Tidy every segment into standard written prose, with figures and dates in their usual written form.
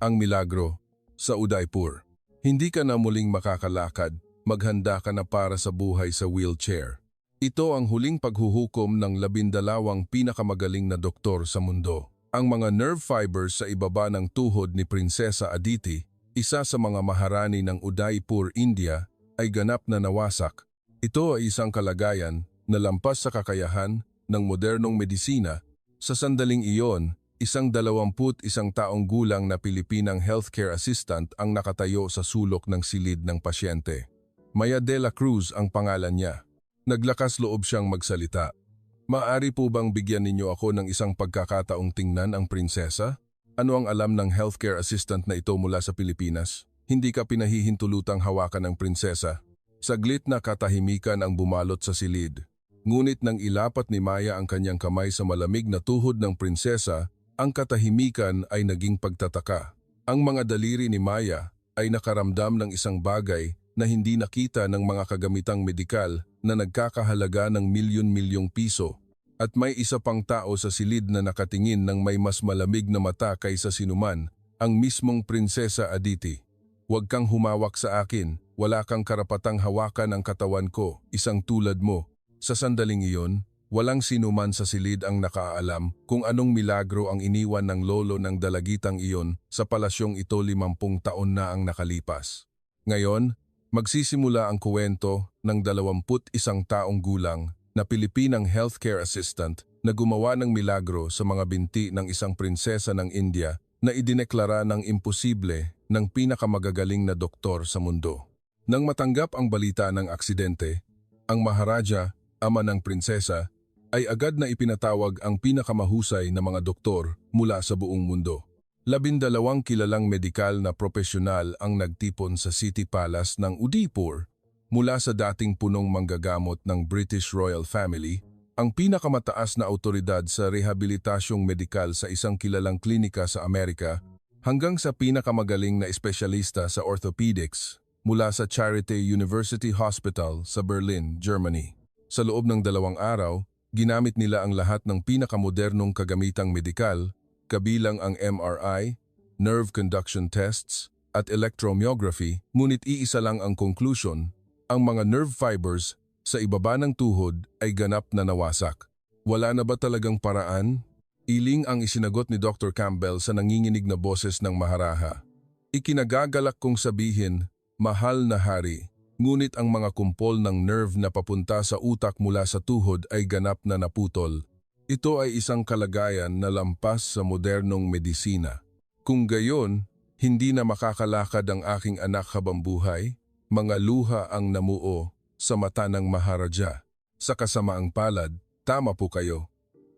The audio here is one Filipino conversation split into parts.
Ang milagro sa Udaipur. Hindi ka na muling makakalakad, maghanda ka na para sa buhay sa wheelchair. Ito ang huling paghuhukom ng 12 pinakamagaling na doktor sa mundo. Ang mga nerve fibers sa ibaba ng tuhod ni Prinsesa Aditi, isa sa mga maharani ng Udaipur, India, ay ganap na nawasak. Ito ay isang kalagayan na lampas sa kakayahan ng modernong medisina. Sa sandaling iyon, isang 21 taong gulang na Pilipinang healthcare assistant ang nakatayo sa sulok ng silid ng pasyente. Maya de la Cruz ang pangalan niya. Naglakas loob siyang magsalita. Maaari po bang bigyan ninyo ako ng isang pagkakataong tingnan ang prinsesa? Ano ang alam ng healthcare assistant na ito mula sa Pilipinas? Hindi ka pinahihintulutang hawakan ng prinsesa. Saglit na katahimikan ang bumalot sa silid. Ngunit nang ilapat ni Maya ang kanyang kamay sa malamig na tuhod ng prinsesa, ang katahimikan ay naging pagtataka. Ang mga daliri ni Maya ay nakaramdam ng isang bagay na hindi nakita ng mga kagamitang medikal na nagkakahalaga ng milyon-milyong piso. At may isa pang tao sa silid na nakatingin ng may mas malamig na mata kaysa sinuman, ang mismong Prinsesa Aditi. Huwag kang humawak sa akin, wala kang karapatang hawakan ang katawan ko, isang tulad mo. Sa sandaling iyon, walang sinuman sa silid ang nakaalam kung anong milagro ang iniwan ng lolo ng dalagitang iyon sa palasyong ito 50 taon na ang nakalipas. Ngayon, magsisimula ang kuwento ng 21 taong gulang na Pilipinang healthcare assistant na gumawa ng milagro sa mga binti ng isang prinsesa ng India na idineklara ng imposible ng pinakamagagaling na doktor sa mundo. Nang matanggap ang balita ng aksidente, ang Maharaja, ama ng prinsesa, ay agad na ipinatawag ang pinakamahusay na mga doktor mula sa buong mundo. 12 kilalang medikal na propesyonal ang nagtipon sa City Palace ng Udaipur mula sa dating punong manggagamot ng British Royal Family, ang pinakamataas na autoridad sa rehabilitasyong medikal sa isang kilalang klinika sa Amerika, hanggang sa pinakamagaling na espesyalista sa orthopedics mula sa Charité University Hospital sa Berlin, Germany. Sa loob ng 2 araw, ginamit nila ang lahat ng pinakamodernong kagamitang medikal, kabilang ang MRI, nerve conduction tests, at electromyography, ngunit iisa lang ang conclusion, ang mga nerve fibers sa ibaba ng tuhod ay ganap na nawasak. Wala na ba talagang paraan? Iling ang isinagot ni Dr. Campbell sa nanginginig na boses ng Maharaja. Ikinagagalak kong sabihin, mahal na hari, ngunit ang mga kumpol ng nerve na papunta sa utak mula sa tuhod ay ganap na naputol. Ito ay isang kalagayan na lampas sa modernong medisina. Kung gayon, hindi na makakalakad ang aking anak habang buhay, mga luha ang namuo sa mata ng Maharaja. Sa kasamaang palad, tama po kayo.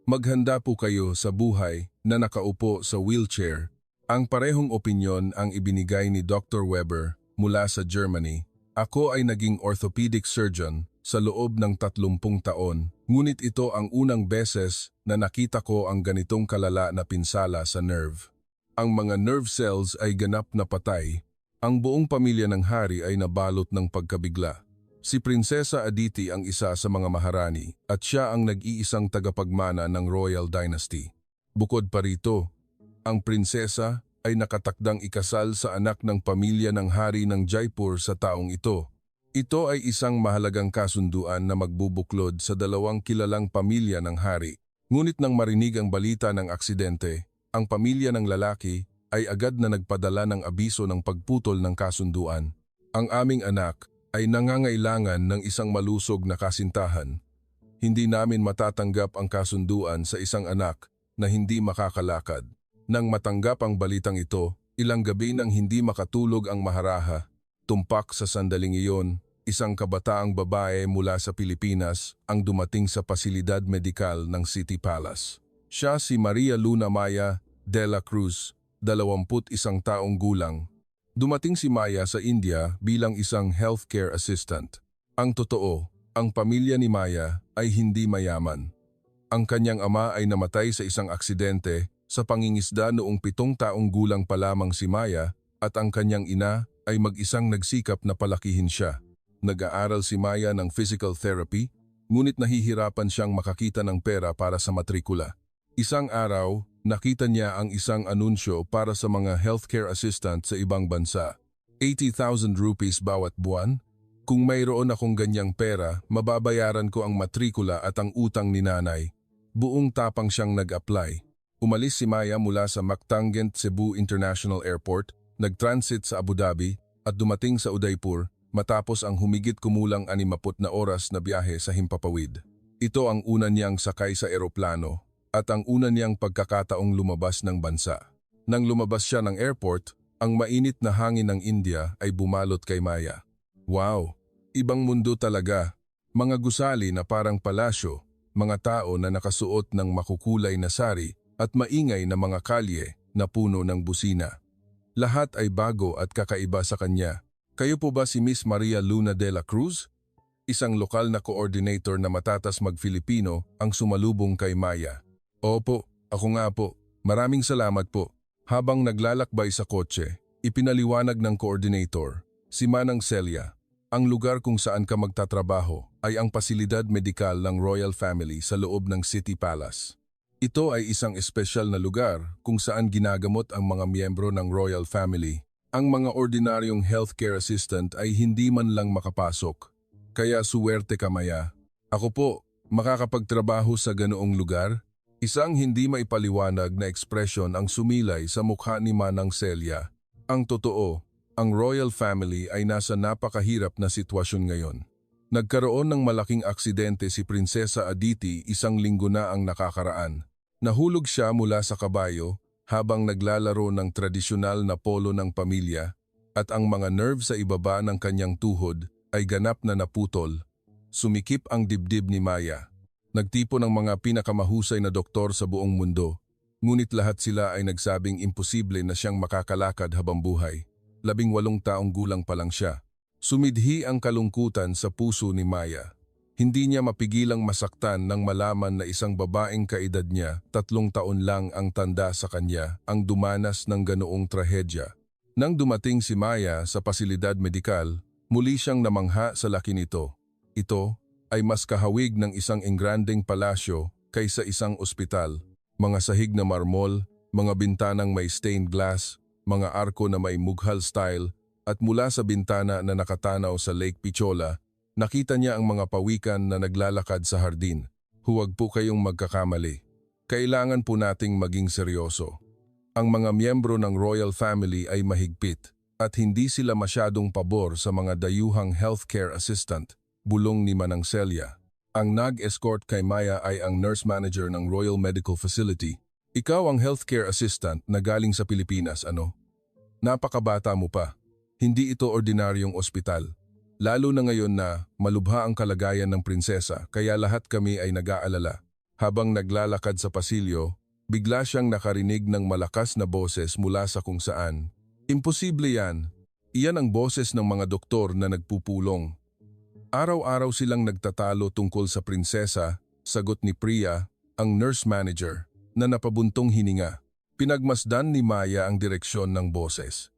Maghanda po kayo sa buhay na nakaupo sa wheelchair. Ang parehong opinyon ang ibinigay ni Dr. Weber mula sa Germany. Ako ay naging orthopedic surgeon sa loob ng 30 taon, ngunit ito ang unang beses na nakita ko ang ganitong kalala na pinsala sa nerve. Ang mga nerve cells ay ganap na patay. Ang buong pamilya ng hari ay nabalot ng pagkabigla. Si Prinsesa Aditi ang isa sa mga maharani at siya ang nag-iisang tagapagmana ng Royal Dynasty. Bukod pa rito, ang prinsesa ay nakatakdang ikasal sa anak ng pamilya ng hari ng Jaipur sa taong ito. Ito ay isang mahalagang kasunduan na magbubuklod sa 2 kilalang pamilya ng hari. Ngunit nang marinig ang balita ng aksidente, ang pamilya ng lalaki ay agad na nagpadala ng abiso ng pagputol ng kasunduan. Ang aming anak ay nangangailangan ng isang malusog na kasintahan. Hindi namin matatanggap ang kasunduan sa isang anak na hindi makakalakad. Nang matanggap ang balitang ito, ilang gabi nang hindi makatulog ang Maharaja. Tumpak sa sandaling iyon, isang kabataang babae mula sa Pilipinas ang dumating sa pasilidad medikal ng City Palace. Siya si Maria Luna Maya de la Cruz, 21 taong gulang. Dumating si Maya sa India bilang isang healthcare assistant. Ang totoo, ang pamilya ni Maya ay hindi mayaman. Ang kanyang ama ay namatay sa isang aksidente sa pangingisda noong 7 taong gulang pa lamang si Maya at ang kanyang ina ay mag-isang nagsikap na palakihin siya. Nag-aaral si Maya ng physical therapy, ngunit nahihirapan siyang makakita ng pera para sa matrikula. Isang araw, nakita niya ang isang anunsyo para sa mga healthcare assistant sa ibang bansa. 80,000 rupees bawat buwan? Kung mayroon akong ganyang pera, mababayaran ko ang matrikula at ang utang ni nanay. Buong tapang siyang nag-apply. Umalis si Maya mula sa Mactanggent Cebu International Airport, nag-transit sa Abu Dhabi at dumating sa Udaipur matapos ang humigit kumulang 60 na oras na biyahe sa himpapawid. Ito ang una niyang sakay sa eroplano at ang una niyang pagkakataong lumabas ng bansa. Nang lumabas siya ng airport, ang mainit na hangin ng India ay bumalot kay Maya. Wow! Ibang mundo talaga. Mga gusali na parang palasyo, mga tao na nakasuot ng makukulay na sari at maingay na mga kalye na puno ng busina. Lahat ay bago at kakaiba sa kanya. Kayo po ba si Miss Maria Luna de la Cruz? Isang lokal na coordinator na matatas mag-Filipino ang sumalubong kay Maya. Opo, ako nga po. Maraming salamat po. Habang naglalakbay sa kotse, ipinaliwanag ng coordinator, si Manang Celia, ang lugar kung saan ka magtatrabaho ay ang pasilidad medikal ng Royal Family sa loob ng City Palace. Ito ay isang espesyal na lugar kung saan ginagamot ang mga miyembro ng Royal Family. Ang mga ordinaryong healthcare assistant ay hindi man lang makapasok. Kaya suwerte ka, Maya. Ako po, makakapagtrabaho sa ganoong lugar? Isang hindi maipaliwanag na ekspresyon ang sumilay sa mukha ni Manang Celia. Ang totoo, ang Royal Family ay nasa napakahirap na sitwasyon ngayon. Nagkaroon ng malaking aksidente si Prinsesa Aditi 1 linggo na ang nakakaraan. Nahulog siya mula sa kabayo habang naglalaro ng tradisyonal na polo ng pamilya at ang mga nerve sa ibaba ng kanyang tuhod ay ganap na naputol. Sumikip ang dibdib ni Maya. Nagtipon ng mga pinakamahusay na doktor sa buong mundo, ngunit lahat sila ay nagsabing imposible na siyang makakalakad habang buhay. 18 taong gulang pa lang siya. Sumidhi ang kalungkutan sa puso ni Maya. Hindi niya mapigilang masaktan nang malaman na isang babaeng kaedad niya, 3 taon lang ang tanda sa kanya, ang dumanas ng ganoong trahedya. Nang dumating si Maya sa pasilidad medikal, muli siyang namangha sa laki nito. Ito ay mas kahawig ng isang engrandeng palasyo kaysa isang ospital. Mga sahig na marmol, mga bintanang may stained glass, mga arko na may Mughal style, at mula sa bintana na nakatanaw sa Lake Pichola, nakita niya ang mga pawikan na naglalakad sa hardin. Huwag po kayong magkakamali. Kailangan po nating maging seryoso. Ang mga miyembro ng Royal Family ay mahigpit at hindi sila masyadong pabor sa mga dayuhang healthcare assistant. Bulong ni Manang Celia. Ang nag-escort kay Maya ay ang nurse manager ng Royal Medical Facility. Ikaw ang healthcare assistant na galing sa Pilipinas, ano? Napakabata mo pa. Hindi ito ordinaryong ospital. Lalo na ngayon na malubha ang kalagayan ng prinsesa kaya lahat kami ay nag-aalala. Habang naglalakad sa pasilyo, bigla siyang nakarinig ng malakas na boses mula sa kung saan. Imposible yan. Iyan ang boses ng mga doktor na nagpupulong. Araw-araw silang nagtatalo tungkol sa prinsesa, sagot ni Priya, ang nurse manager, na napabuntong hininga. Pinagmasdan ni Maya ang direksyon ng boses.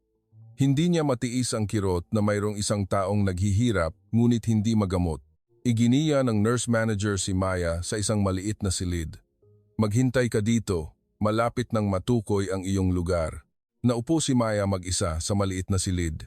Hindi niya matiis ang kirot na mayroong isang taong naghihirap ngunit hindi magamot. Iginiya ng nurse manager si Maya sa isang maliit na silid. Maghintay ka dito, malapit nang matukoy ang iyong lugar. Naupo si Maya mag-isa sa maliit na silid.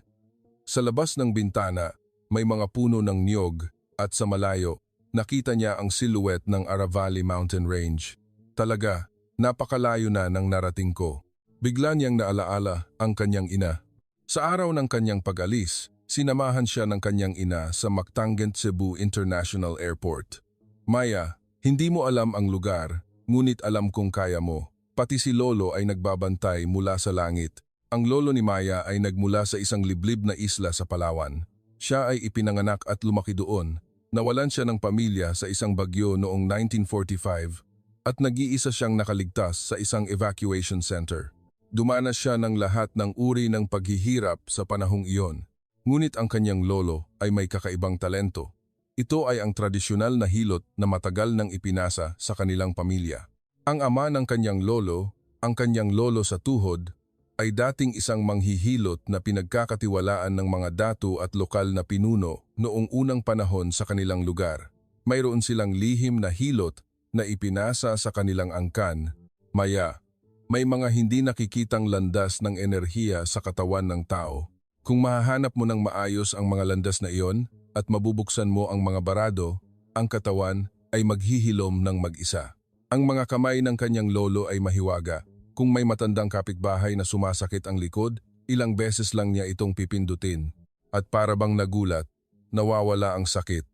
Sa labas ng bintana, may mga puno ng niyog at sa malayo, nakita niya ang silhouette ng Aravalli Mountain Range. Talaga, napakalayo na ng narating ko. Bigla niyang naalaala ang kanyang ina. Sa araw ng kanyang pag-alis, sinamahan siya ng kanyang ina sa Mactanggent Cebu International Airport. Maya, hindi mo alam ang lugar, ngunit alam kong kaya mo. Pati si Lolo ay nagbabantay mula sa langit. Ang lolo ni Maya ay nagmula sa isang liblib na isla sa Palawan. Siya ay ipinanganak at lumaki doon. Nawalan siya ng pamilya sa isang bagyo noong 1945 at nag-iisa siyang nakaligtas sa isang evacuation center. Dumanas siya ng lahat ng uri ng paghihirap sa panahong iyon. Ngunit ang kanyang lolo ay may kakaibang talento. Ito ay ang tradisyonal na hilot na matagal nang ipinasa sa kanilang pamilya. Ang ama ng kanyang lolo, ang kanyang lolo sa tuhod, ay dating isang manghihilot na pinagkakatiwalaan ng mga datu at lokal na pinuno noong unang panahon sa kanilang lugar. Mayroon silang lihim na hilot na ipinasa sa kanilang angkan Maya, may mga hindi nakikitang landas ng enerhiya sa katawan ng tao. Kung mahahanap mo ng maayos ang mga landas na iyon at mabubuksan mo ang mga barado, ang katawan ay maghihilom ng mag-isa. Ang mga kamay ng kanyang lolo ay mahiwaga. Kung may matandang kapitbahay na sumasakit ang likod, ilang beses lang niya itong pipindutin. At para bang nagulat, nawawala ang sakit.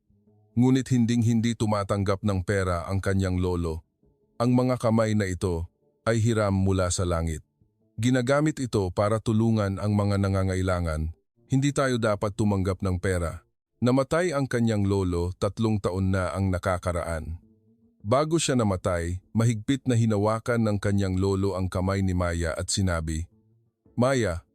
Ngunit hinding-hindi tumatanggap ng pera ang kanyang lolo. Ang mga kamay na ito ay hiram mula sa langit. Ginagamit ito para tulungan ang mga nangangailangan. Hindi tayo dapat tumanggap ng pera. Namatay ang kanyang lolo 3 taon na ang nakakaraan. Bago siya namatay, mahigpit na hinawakan ng kanyang lolo ang kamay ni Maya at sinabi, "Maya,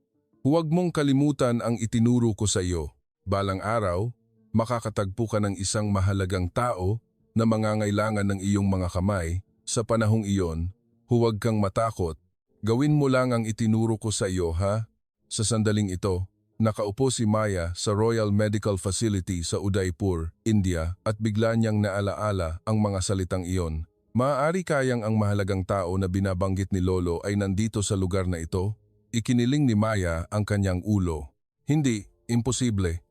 huwag mong kalimutan ang itinuro ko sa iyo. Balang araw, makakatagpo ka ng isang mahalagang tao na mangangailangan ng iyong mga kamay. Sa panahong iyon, huwag kang matakot. Gawin mo lang ang itinuro ko sa iyo, ha?" Sa sandaling ito, nakaupo si Maya sa Royal Medical Facility sa Udaipur, India at bigla niyang naalaala ang mga salitang iyon. Maaari kayang ang mahalagang tao na binabanggit ni Lolo ay nandito sa lugar na ito? Ikiniling ni Maya ang kanyang ulo. Hindi, imposible.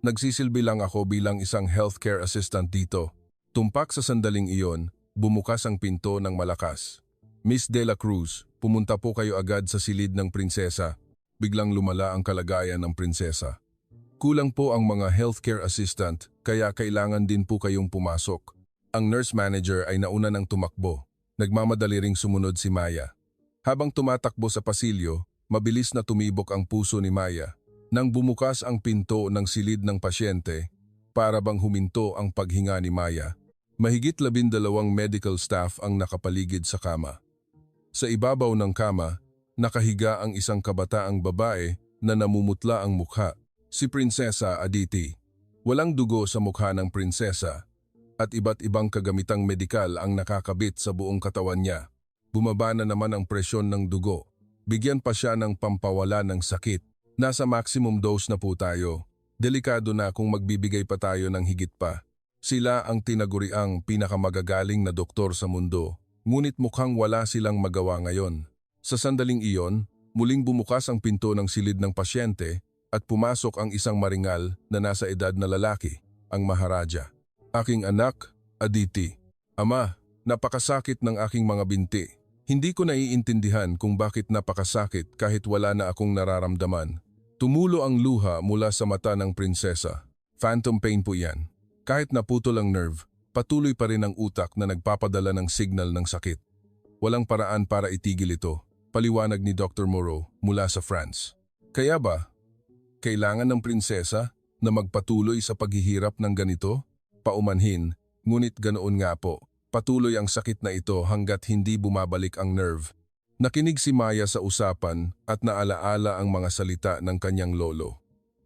Nagsisilbi lang ako bilang isang healthcare assistant dito. Tumpak sa sandaling iyon, bumukas ang pinto ng malakas. "Miss De La Cruz, pumunta po kayo agad sa silid ng prinsesa." Biglang lumala ang kalagayan ng prinsesa. "Kulang po ang mga healthcare assistant, kaya kailangan din po kayong pumasok." Ang nurse manager ay nauna ng tumakbo. Nagmamadali ring sumunod si Maya. Habang tumatakbo sa pasilyo, mabilis na tumibok ang puso ni Maya. Nang bumukas ang pinto ng silid ng pasyente, para bang huminto ang paghinga ni Maya. Mahigit 12 medical staff ang nakapaligid sa kama. Sa ibabaw ng kama, nakahiga ang isang kabataang babae na namumutla ang mukha, si Prinsesa Aditi. Walang dugo sa mukha ng prinsesa at iba't ibang kagamitang medikal ang nakakabit sa buong katawan niya. Bumaba na naman ang presyon ng dugo. Bigyan pa siya ng pampawala ng sakit. Nasa maximum dose na po tayo. Delikado na kung magbibigay pa tayo ng higit pa. Sila ang tinaguriang pinakamagagaling na doktor sa mundo, ngunit mukhang wala silang magawa ngayon. Sa sandaling iyon, muling bumukas ang pinto ng silid ng pasyente at pumasok ang isang maringal na nasa edad na lalaki, ang Maharaja. "Aking anak, Aditi. Ama, napakasakit ng aking mga binti. Hindi ko naiintindihan kung bakit napakasakit kahit wala na akong nararamdaman." Tumulo ang luha mula sa mata ng prinsesa. Phantom pain po yan. Kahit naputol ang nerve, patuloy pa rin ang utak na nagpapadala ng signal ng sakit. Walang paraan para itigil ito, paliwanag ni Dr. Moreau mula sa France. Kaya ba, kailangan ng prinsesa na magpatuloy sa paghihirap ng ganito? Paumanhin, ngunit ganoon nga po. Patuloy ang sakit na ito hanggat hindi bumabalik ang nerve. Nakinig si Maya sa usapan at naalaala ang mga salita ng kanyang lolo.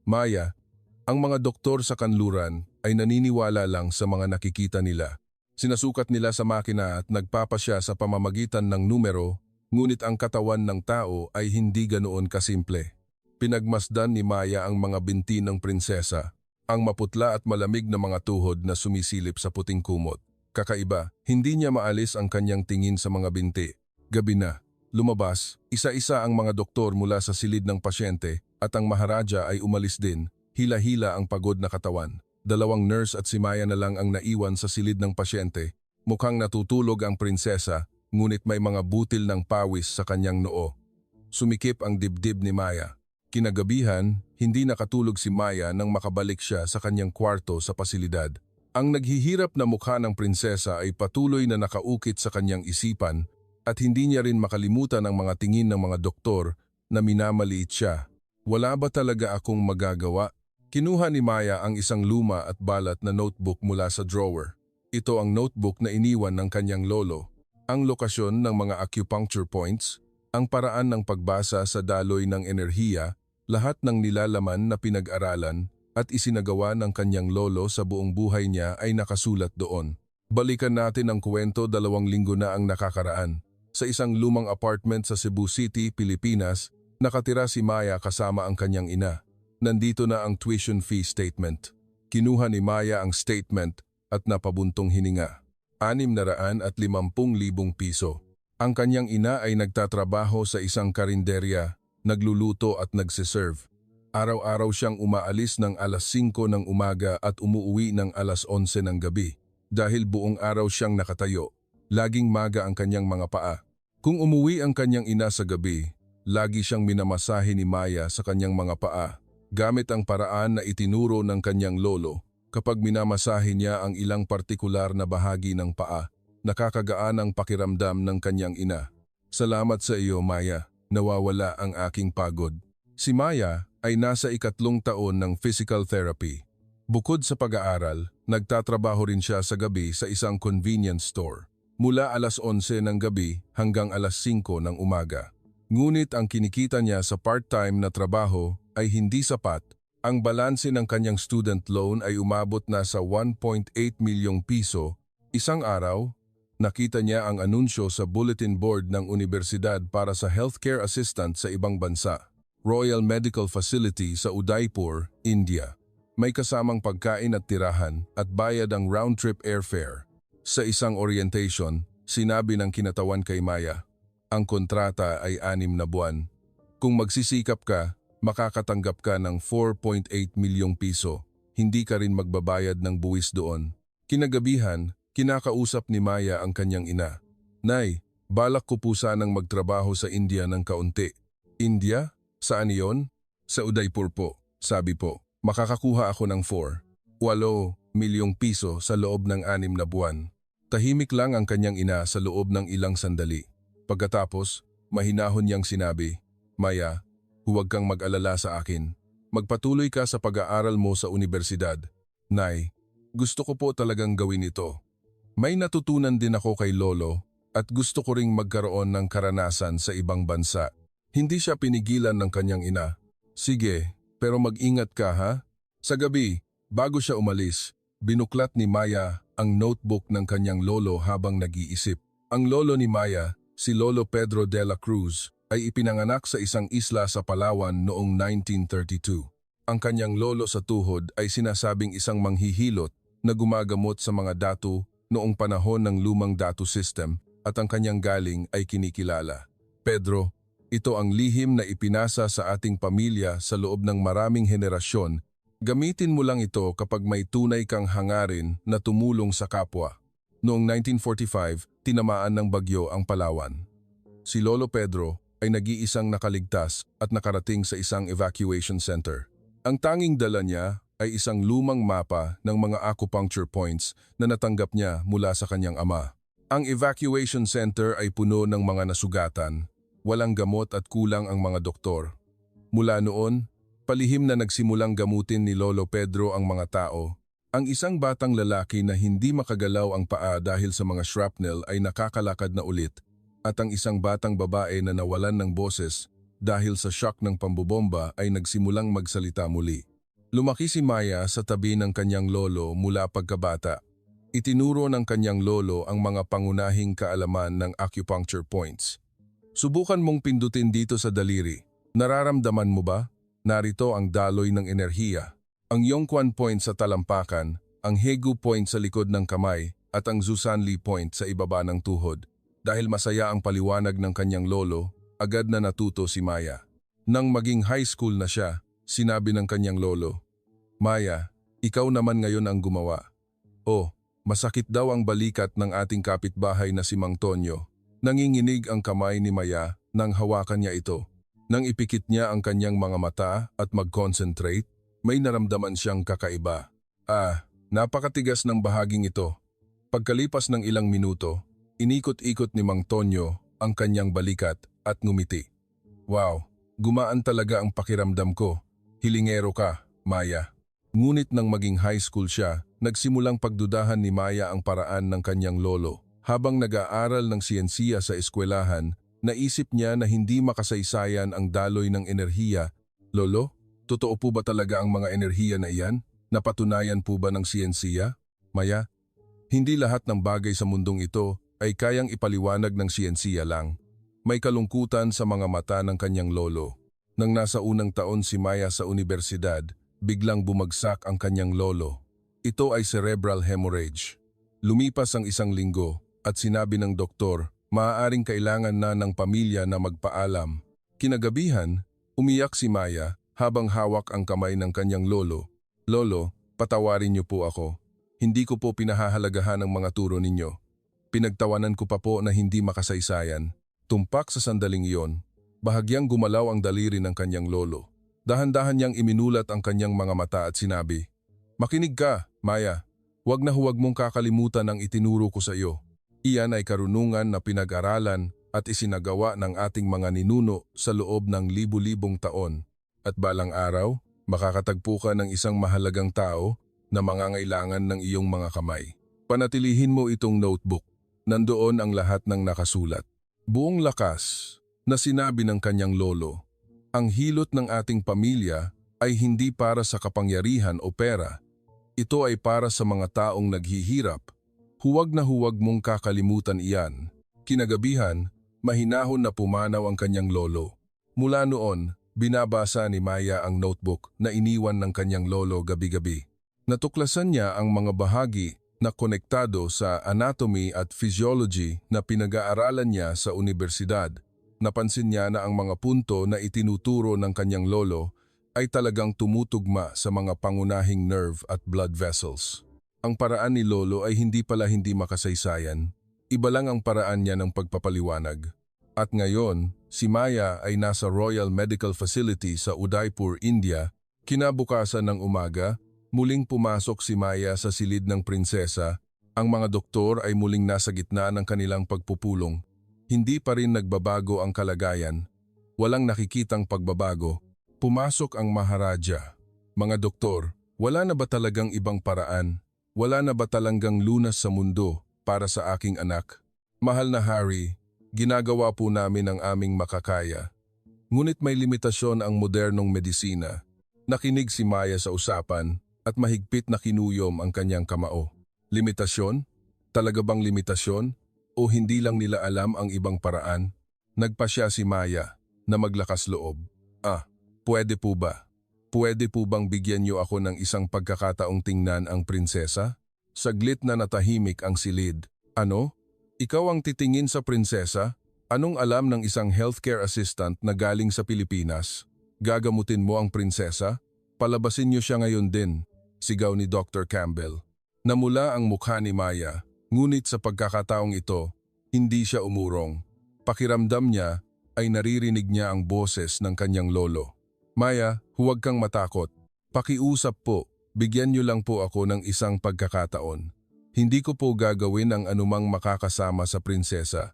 "Maya, ang mga doktor sa kanluran ay naniniwala lang sa mga nakikita nila. Sinasukat nila sa makina at nagpapasya sa pamamagitan ng numero, ngunit ang katawan ng tao ay hindi ganoon kasimple." Pinagmasdan ni Maya ang mga binti ng prinsesa, ang maputla at malamig na mga tuhod na sumisilip sa puting kumot. Kakaiba, hindi niya maalis ang kanyang tingin sa mga binti. Gabi na. Lumabas, isa-isa ang mga doktor mula sa silid ng pasyente at ang Maharaja ay umalis din, hila-hila ang pagod na katawan. 2 nurse at si Maya na lang ang naiwan sa silid ng pasyente. Mukhang natutulog ang prinsesa, ngunit may mga butil ng pawis sa kanyang noo. Sumikip ang dibdib ni Maya. Kinagabihan, hindi nakatulog si Maya nang makabalik siya sa kanyang kwarto sa pasilidad. Ang naghihirap na mukha ng prinsesa ay patuloy na nakaukit sa kanyang isipan at hindi niya rin makalimutan ang mga tingin ng mga doktor na minamaliit siya. Wala ba talaga akong magagawa? Kinuha ni Maya ang isang luma at balat na notebook mula sa drawer. Ito ang notebook na iniwan ng kanyang lolo. Ang lokasyon ng mga acupuncture points, ang paraan ng pagbasa sa daloy ng enerhiya, lahat ng nilalaman na pinag-aralan at isinagawa ng kanyang lolo sa buong buhay niya ay nakasulat doon. Balikan natin ang kwento 2 linggo na ang nakakaraan. Sa isang lumang apartment sa Cebu City, Pilipinas, nakatira si Maya kasama ang kanyang ina. Nandito na ang tuition fee statement. Kinuha ni Maya ang statement at napabuntong hininga. 650,000 piso. Ang kanyang ina ay nagtatrabaho sa isang karinderya, nagluluto at nagsiserve. Araw-araw siyang umaalis ng alas 5 ng umaga at umuuwi ng alas 11 ng gabi. Dahil buong araw siyang nakatayo, laging maga ang kanyang mga paa. Kung umuwi ang kanyang ina sa gabi, lagi siyang minamasahe ni Maya sa kanyang mga paa, gamit ang paraan na itinuro ng kanyang lolo. Kapag minamasahe niya ang ilang partikular na bahagi ng paa, nakakagaan ang pakiramdam ng kanyang ina. Salamat sa iyo, Maya. Nawawala ang aking pagod. Si Maya ay nasa 3 taon ng physical therapy. Bukod sa pag-aaral, nagtatrabaho rin siya sa gabi sa isang convenience store. Mula alas 11 ng gabi hanggang alas 5 ng umaga. Ngunit ang kinikita niya sa part-time na trabaho ay hindi sapat. Ang balanse ng kanyang student loan ay umabot na sa 1.8 milyong piso. Isang araw, nakita niya ang anunsyo sa bulletin board ng universidad para sa healthcare assistant sa ibang bansa. Royal Medical Facility sa Udaipur, India. May kasamang pagkain at tirahan at bayad ang round-trip airfare. Sa isang orientation, sinabi ng kinatawan kay Maya, ang kontrata ay 6 na buwan. Kung magsisikap ka, makakatanggap ka ng 4.8 milyong piso. Hindi ka rin magbabayad ng buwis doon. Kinagabihan, kinakausap ni Maya ang kanyang ina. Nay, balak ko po sanang magtrabaho sa India ng kaunti. India? Saan iyon? Sa Udaipur po, sabi po. Makakakuha ako ng 8 milyong piso sa loob ng 6 na buwan. Tahimik lang ang kanyang ina sa loob ng ilang sandali. Pagkatapos, mahinahon niyang sinabi, Maya, huwag kang mag-alala sa akin. Magpatuloy ka sa pag-aaral mo sa universidad. Nay, gusto ko po talagang gawin ito. May natutunan din ako kay Lolo at gusto ko ring magkaroon ng karanasan sa ibang bansa. Hindi siya pinigilan ng kanyang ina. Sige, pero mag-ingat ka ha? Sa gabi, bago siya umalis, binuklat ni Maya ang notebook ng kanyang lolo habang nag-iisip. Ang lolo ni Maya, si Lolo Pedro de la Cruz, ay ipinanganak sa isang isla sa Palawan noong 1932. Ang kanyang lolo sa tuhod ay sinasabing isang manghihilot na gumagamot sa mga datu noong panahon ng lumang datu system at ang kanyang galing ay kinikilala. Pedro, ito ang lihim na ipinasa sa ating pamilya sa loob ng maraming henerasyon. Gamitin mo lang ito kapag may tunay kang hangarin na tumulong sa kapwa. Noong 1945, tinamaan ng bagyo ang Palawan. Si Lolo Pedro ay nag-iisang nakaligtas at nakarating sa isang evacuation center. Ang tanging dala niya ay isang lumang mapa ng mga acupuncture points na natanggap niya mula sa kanyang ama. Ang evacuation center ay puno ng mga nasugatan, walang gamot at kulang ang mga doktor. Mula noon, palihim na nagsimulang gamutin ni Lolo Pedro ang mga tao. Ang isang batang lalaki na hindi makagalaw ang paa dahil sa mga shrapnel ay nakakalakad na ulit at ang isang batang babae na nawalan ng boses dahil sa shock ng pambobomba ay nagsimulang magsalita muli. Lumaki si Maya sa tabi ng kanyang lolo mula pagkabata. Itinuro ng kanyang lolo ang mga pangunahing kaalaman ng acupuncture points. Subukan mong pindutin dito sa daliri. Nararamdaman mo ba? Narito ang daloy ng enerhiya. Ang Yongquan point sa talampakan, ang Hegu point sa likod ng kamay at ang Zusanli point sa ibaba ng tuhod. Dahil masaya ang paliwanag ng kanyang lolo, agad na natuto si Maya. Nang maging high school na siya, sinabi ng kanyang lolo, Maya, ikaw naman ngayon ang gumawa. Oh, masakit daw ang balikat ng ating kapitbahay na si Mang Tonyo. Nanginginig ang kamay ni Maya nang hawakan niya ito. Nang ipikit niya ang kanyang mga mata at mag-concentrate, may naramdaman siyang kakaiba. Napakatigas ng bahaging ito. Pagkalipas ng ilang minuto, inikot-ikot ni Mang Tonyo ang kanyang balikat at ngumiti. Wow, gumaan talaga ang pakiramdam ko. Hilingero ka, Maya. Ngunit nang maging high school siya, nagsimulang pagdudahan ni Maya ang paraan ng kanyang lolo. Habang nag-aaral ng siyensiya sa eskwelahan, naisip niya na hindi makasaysayan ang daloy ng enerhiya. Lolo, totoo po ba talaga ang mga enerhiya na iyan? Napatunayan po ba ng siyensiya? Maya, hindi lahat ng bagay sa mundong ito ay kayang ipaliwanag ng siyensiya lang. May kalungkutan sa mga mata ng kanyang lolo. Nang nasa unang taon si Maya sa universidad, biglang bumagsak ang kanyang lolo. Ito ay cerebral hemorrhage. Lumipas ang 1 linggo at sinabi ng doktor Maaaring kailangan na ng pamilya na magpaalam. Kinagabihan, umiyak si Maya habang hawak ang kamay ng kanyang lolo. Lolo, patawarin niyo po ako. Hindi ko po pinahahalagahan ang mga turo ninyo. Pinagtawanan ko pa po na hindi makasaysayan. Tumpak sa sandaling iyon, bahagyang gumalaw ang daliri ng kanyang lolo. Dahan-dahan niyang iminulat ang kanyang mga mata at sinabi, "Makinig ka, Maya. Huwag na huwag mong kakalimutan ang itinuro ko sa iyo. Iyan ay karunungan na pinag-aralan at isinagawa ng ating mga ninuno sa loob ng libu-libong taon. At balang araw, makakatagpo ka ng isang mahalagang tao na mangangailangan ng iyong mga kamay. Panatilihin mo itong notebook. Nandoon ang lahat ng nakasulat." Buong lakas na sinabi ng kanyang lolo, "Ang hilot ng ating pamilya ay hindi para sa kapangyarihan o pera. Ito ay para sa mga taong naghihirap. Huwag na huwag mong kakalimutan iyan." Kinagabihan, mahinahon na pumanaw ang kanyang lolo. Mula noon, binabasa ni Maya ang notebook na iniwan ng kanyang lolo gabi-gabi. Natuklasan niya ang mga bahagi na konektado sa anatomy at physiology na pinag-aaralan niya sa universidad. Napansin niya na ang mga punto na itinuturo ng kanyang lolo ay talagang tumutugma sa mga pangunahing nerve at blood vessels. Ang paraan ni lolo ay hindi pala hindi makasaysayan. Iba lang ang paraan niya ng pagpapaliwanag. At ngayon, si Maya ay nasa Royal Medical Facility sa Udaipur, India. Kinabukasan ng umaga, muling pumasok si Maya sa silid ng prinsesa. Ang mga doktor ay muling nasa gitna ng kanilang pagpupulong. Hindi pa rin nagbabago ang kalagayan. Walang nakikitang pagbabago. Pumasok ang Maharaja. "Mga doktor, wala na ba talagang ibang paraan? Wala na ba talagang lunas sa mundo para sa aking anak? Mahal na Harry, ginagawa po namin ang aming makakaya. Ngunit may limitasyon ang modernong medisina." Nakinig si Maya sa usapan at mahigpit na kinuyom ang kanyang kamao. Limitasyon? Talaga bang limitasyon? O hindi lang nila alam ang ibang paraan? Nagpasya si Maya na maglakas loob. Pwede po ba? Pwede po bang bigyan niyo ako ng isang pagkakataong tingnan ang prinsesa?" Saglit na natahimik ang silid. "Ano? Ikaw ang titingin sa prinsesa? Anong alam ng isang healthcare assistant na galing sa Pilipinas? Gagamutin mo ang prinsesa? Palabasin niyo siya ngayon din," sigaw ni Dr. Campbell. Namula ang mukha ni Maya, ngunit sa pagkakataong ito, hindi siya umurong. Pakiramdam niya ay naririnig niya ang boses ng kanyang lolo. "Maya, huwag kang matakot. Pakiusap po, bigyan niyo lang po ako ng isang pagkakataon. Hindi ko po gagawin ang anumang makakasama sa prinsesa.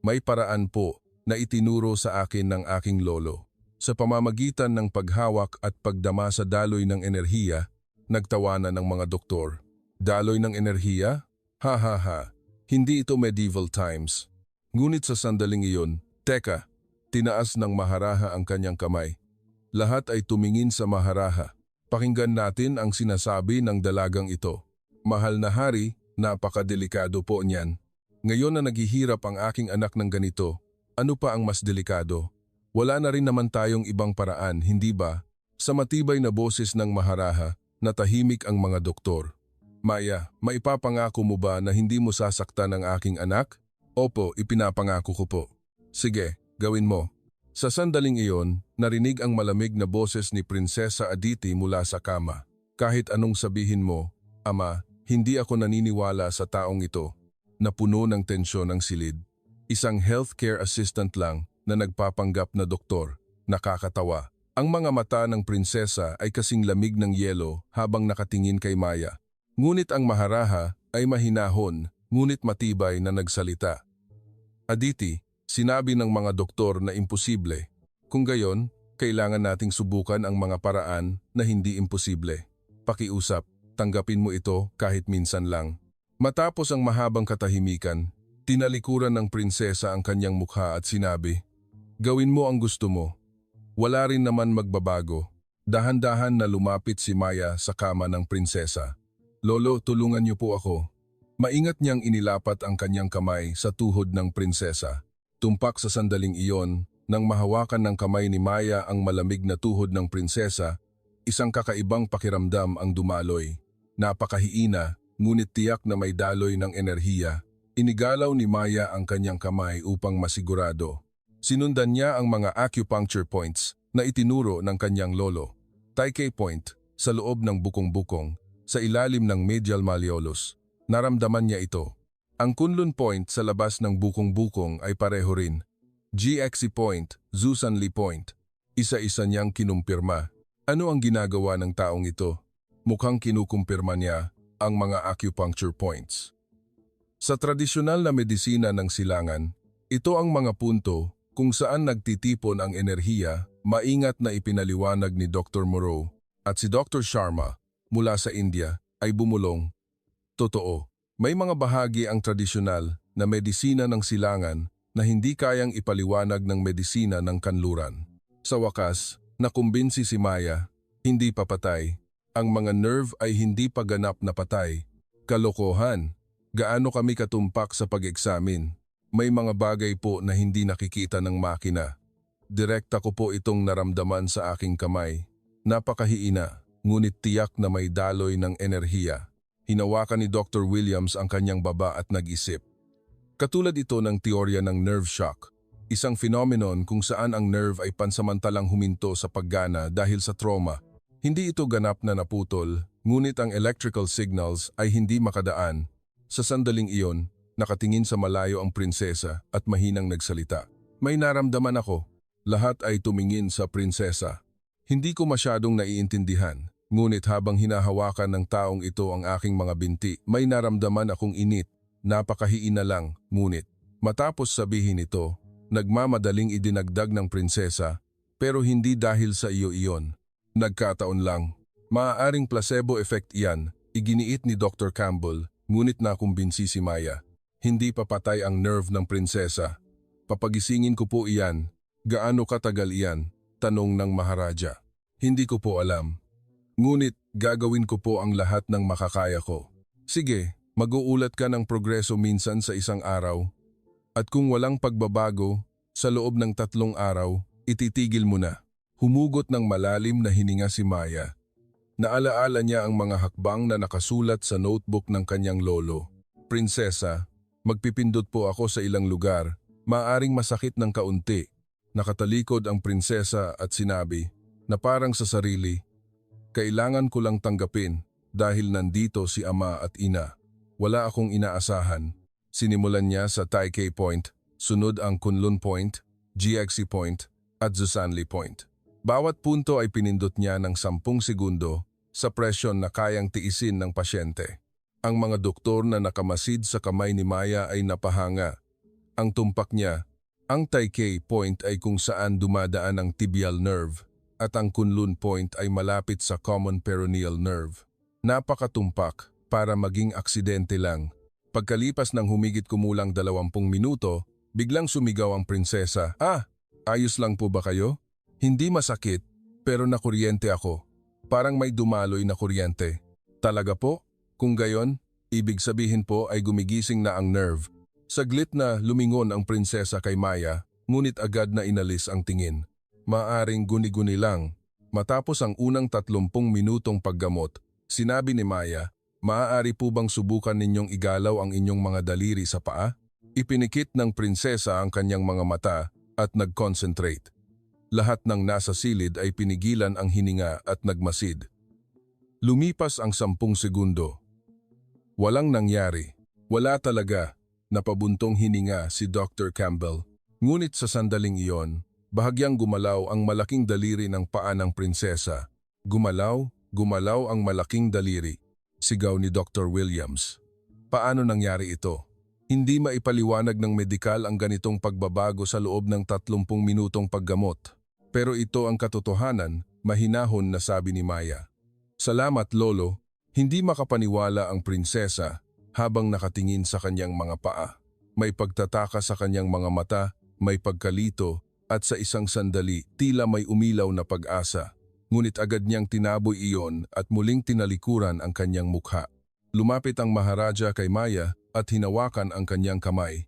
May paraan po na itinuro sa akin ng aking lolo. Sa pamamagitan ng paghawak at pagdama sa daloy ng enerhiya," nagtawanan ng mga doktor. "Daloy ng enerhiya? Ha ha ha. Hindi ito medieval times." Ngunit sa sandaling iyon, teka, tinaas ng Maharaja ang kanyang kamay. Lahat ay tumingin sa Maharaja. Pakinggan natin ang sinasabi ng dalagang ito. "Mahal na Hari, napakadelikado po niyan. Ngayon na naghihirap ang aking anak ng ganito, ano pa ang mas delikado? Wala na rin naman tayong ibang paraan, hindi ba?" Sa matibay na boses ng Maharaja, natahimik ang mga doktor. "Maya, maipapangako mo ba na hindi mo sasaktan ang aking anak?" "Opo, ipinapangako ko po." "Sige, gawin mo." Sa sandaling iyon, narinig ang malamig na boses ni Prinsesa Aditi mula sa kama. "Kahit anong sabihin mo, Ama, hindi ako naniniwala sa taong ito." Napuno ng tensyon ang silid. Isang healthcare assistant lang na nagpapanggap na doktor. Nakakatawa. Ang mga mata ng prinsesa ay kasing lamig ng yelo habang nakatingin kay Maya. Ngunit ang Maharaja ay mahinahon, ngunit matibay na nagsalita. "Aditi, sinabi ng mga doktor na imposible. Kung gayon, kailangan nating subukan ang mga paraan na hindi imposible. Pakiusap, tanggapin mo ito kahit minsan lang." Matapos ang mahabang katahimikan, tinalikuran ng prinsesa ang kanyang mukha at sinabi, "Gawin mo ang gusto mo. Wala rin naman magbabago." Dahan-dahan na lumapit si Maya sa kama ng prinsesa. "Lolo, tulungan niyo po ako." Maingat niyang inilapat ang kanyang kamay sa tuhod ng prinsesa. Tumpak sa sandaling iyon, nang mahawakan ng kamay ni Maya ang malamig na tuhod ng prinsesa, isang kakaibang pakiramdam ang dumaloy. Napakahiina, ngunit tiyak na may daloy ng enerhiya. Inigalaw ni Maya ang kanyang kamay upang masigurado. Sinundan niya ang mga acupuncture points na itinuro ng kanyang lolo. Taikei point, sa loob ng bukong-bukong, sa ilalim ng medial malleolus. Naramdaman niya ito. Ang Kunlun point sa labas ng bukong-bukong ay pareho rin. GXC point, Zusanli point. Isa-isa niyang kinumpirma. Ano ang ginagawa ng taong ito? Mukhang kinukumpirma niya ang mga acupuncture points. Sa tradisyonal na medisina ng silangan, ito ang mga punto kung saan nagtitipon ang enerhiya, maingat na ipinaliwanag ni Dr. Moreau at si Dr. Sharma mula sa India ay bumulong. Totoo, may mga bahagi ang tradisyonal na medisina ng silangan na hindi kayang ipaliwanag ng medisina ng kanluran. Sa wakas, nakumbinsi si Maya, hindi pa patay. Ang mga nerve ay hindi pa ganap na patay. Kalokohan, gaano kami katumpak sa pag-eksamin. May mga bagay po na hindi nakikita ng makina. Direkta ko po itong naramdaman sa aking kamay. Napakahiina, ngunit tiyak na may daloy ng enerhiya. Hinawakan ni Dr. Williams ang kanyang baba at nag-isip. Katulad ito ng teorya ng nerve shock, isang phenomenon kung saan ang nerve ay pansamantalang huminto sa paggana dahil sa trauma. Hindi ito ganap na naputol, ngunit ang electrical signals ay hindi makadaan. Sa sandaling iyon, nakatingin sa malayo ang prinsesa at mahinang nagsalita. May naramdaman ako. Lahat ay tumingin sa prinsesa. Hindi ko masyadong naiintindihan, ngunit habang hinahawakan ng taong ito ang aking mga binti, may naramdaman akong init. Napakahiina lang, ngunit matapos sabihin ito, nagmamadaling idinagdag ng prinsesa, pero hindi dahil sa iyo iyon. Nagkataon lang. Maaaring placebo effect iyan, iginiit ni Dr. Campbell, ngunit nakumbinsi si Maya. Hindi papatay ang nerve ng prinsesa. Papagisingin ko po iyan. Gaano katagal iyan? Tanong ng Maharaja. Hindi ko po alam. Ngunit gagawin ko po ang lahat ng makakaya ko. Sige. Mag-uulat ka ng progreso minsan sa isang araw. At kung walang pagbabago, sa loob ng 3 araw, ititigil mo na. Humugot ng malalim na hininga si Maya. Naalaala niya ang mga hakbang na nakasulat sa notebook ng kanyang lolo. Prinsesa, magpipindot po ako sa ilang lugar. Maaring masakit ng kaunti. Nakatalikod ang prinsesa at sinabi na parang sa sarili, kailangan ko lang tanggapin dahil nandito si ama at ina. Wala akong inaasahan. Sinimulan niya sa Taikei point, sunod ang Kunlun point, GXC point, at Zusanli point. Bawat punto ay pinindot niya ng 10 segundo sa presyon na kayang tiisin ng pasyente. Ang mga doktor na nakamasid sa kamay ni Maya ay napahanga. Ang tumpak niya, ang Taikei point ay kung saan dumadaan ang tibial nerve at ang Kunlun point ay malapit sa common peroneal nerve. Napakatumpak. Para maging aksidente lang. Pagkalipas ng humigit kumulang 20 minuto, biglang sumigaw ang prinsesa. Ayos lang po ba kayo? Hindi masakit, pero nakuryente ako. Parang may dumaloy na kuryente. Talaga po? Kung gayon, ibig sabihin po ay gumigising na ang nerve. Saglit na lumingon ang prinsesa kay Maya, ngunit agad na inalis ang tingin. Maaring guni-guni lang. Matapos ang unang 30 minutong paggamot, sinabi ni Maya, maaari po bang subukan ninyong igalaw ang inyong mga daliri sa paa? Ipinikit ng prinsesa ang kanyang mga mata at nag-concentrate. Lahat ng nasa silid ay pinigilan ang hininga at nagmasid. Lumipas ang 10 segundo. Walang nangyari. Wala talaga. Napabuntong hininga si Dr. Campbell. Ngunit sa sandaling iyon, bahagyang gumalaw ang malaking daliri ng paa ng prinsesa. Gumalaw ang malaking daliri. Sigaw ni Dr. Williams. Paano nangyari ito? Hindi maipaliwanag ng medikal ang ganitong pagbabago sa loob ng 30 minutong paggamot. Pero ito ang katotohanan, mahinahon na sabi ni Maya. Salamat lolo, hindi makapaniwala ang prinsesa habang nakatingin sa kanyang mga paa. May pagtataka sa kanyang mga mata, may pagkalito, at sa isang sandali tila may umilaw na pag-asa. Ngunit agad niyang tinaboy iyon at muling tinalikuran ang kanyang mukha. Lumapit ang Maharaja kay Maya at hinawakan ang kanyang kamay.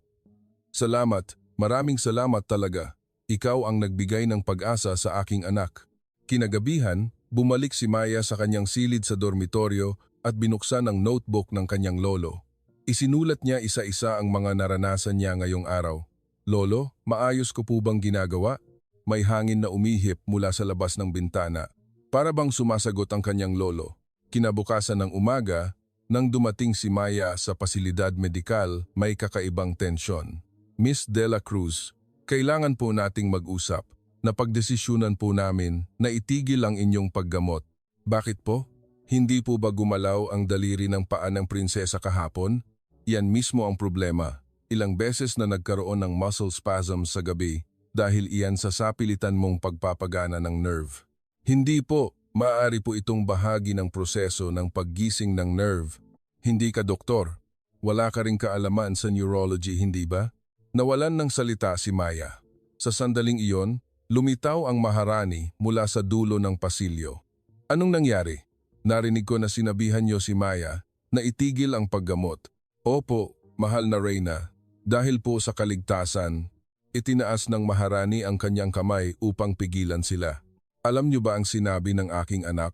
Salamat, maraming salamat talaga. Ikaw ang nagbigay ng pag-asa sa aking anak. Kinagabihan, bumalik si Maya sa kanyang silid sa dormitoryo at binuksan ang notebook ng kanyang lolo. Isinulat niya isa-isa ang mga naranasan niya ngayong araw. Lolo, maayos ko po bang ginagawa? May hangin na umihip mula sa labas ng bintana. Para bang sumasagot ang kanyang lolo. Kinabukasan ng umaga, nang dumating si Maya sa pasilidad medikal, may kakaibang tensyon. Miss De La Cruz, kailangan po nating mag-usap. Napagdesisyunan po namin na itigil ang inyong paggamot. Bakit po? Hindi po ba gumalaw ang daliri ng paa ng prinsesa kahapon? Yan mismo ang problema. Ilang beses na nagkaroon ng muscle spasm sa gabi dahil iyan sa sapilitan mong pagpapagana ng nerve. Hindi po, maaari po itong bahagi ng proseso ng paggising ng nerve. Hindi ka doktor. Wala ka ring kaalaman sa neurology, hindi ba? Nawalan ng salita si Maya. Sa sandaling iyon, lumitaw ang maharani mula sa dulo ng pasilyo. Anong nangyari? Narinig ko na sinabihan niyo si Maya na itigil ang paggamot. Opo, mahal na Reyna, dahil po sa kaligtasan, itinaas ng maharani ang kanyang kamay upang pigilan sila. Alam niyo ba ang sinabi ng aking anak?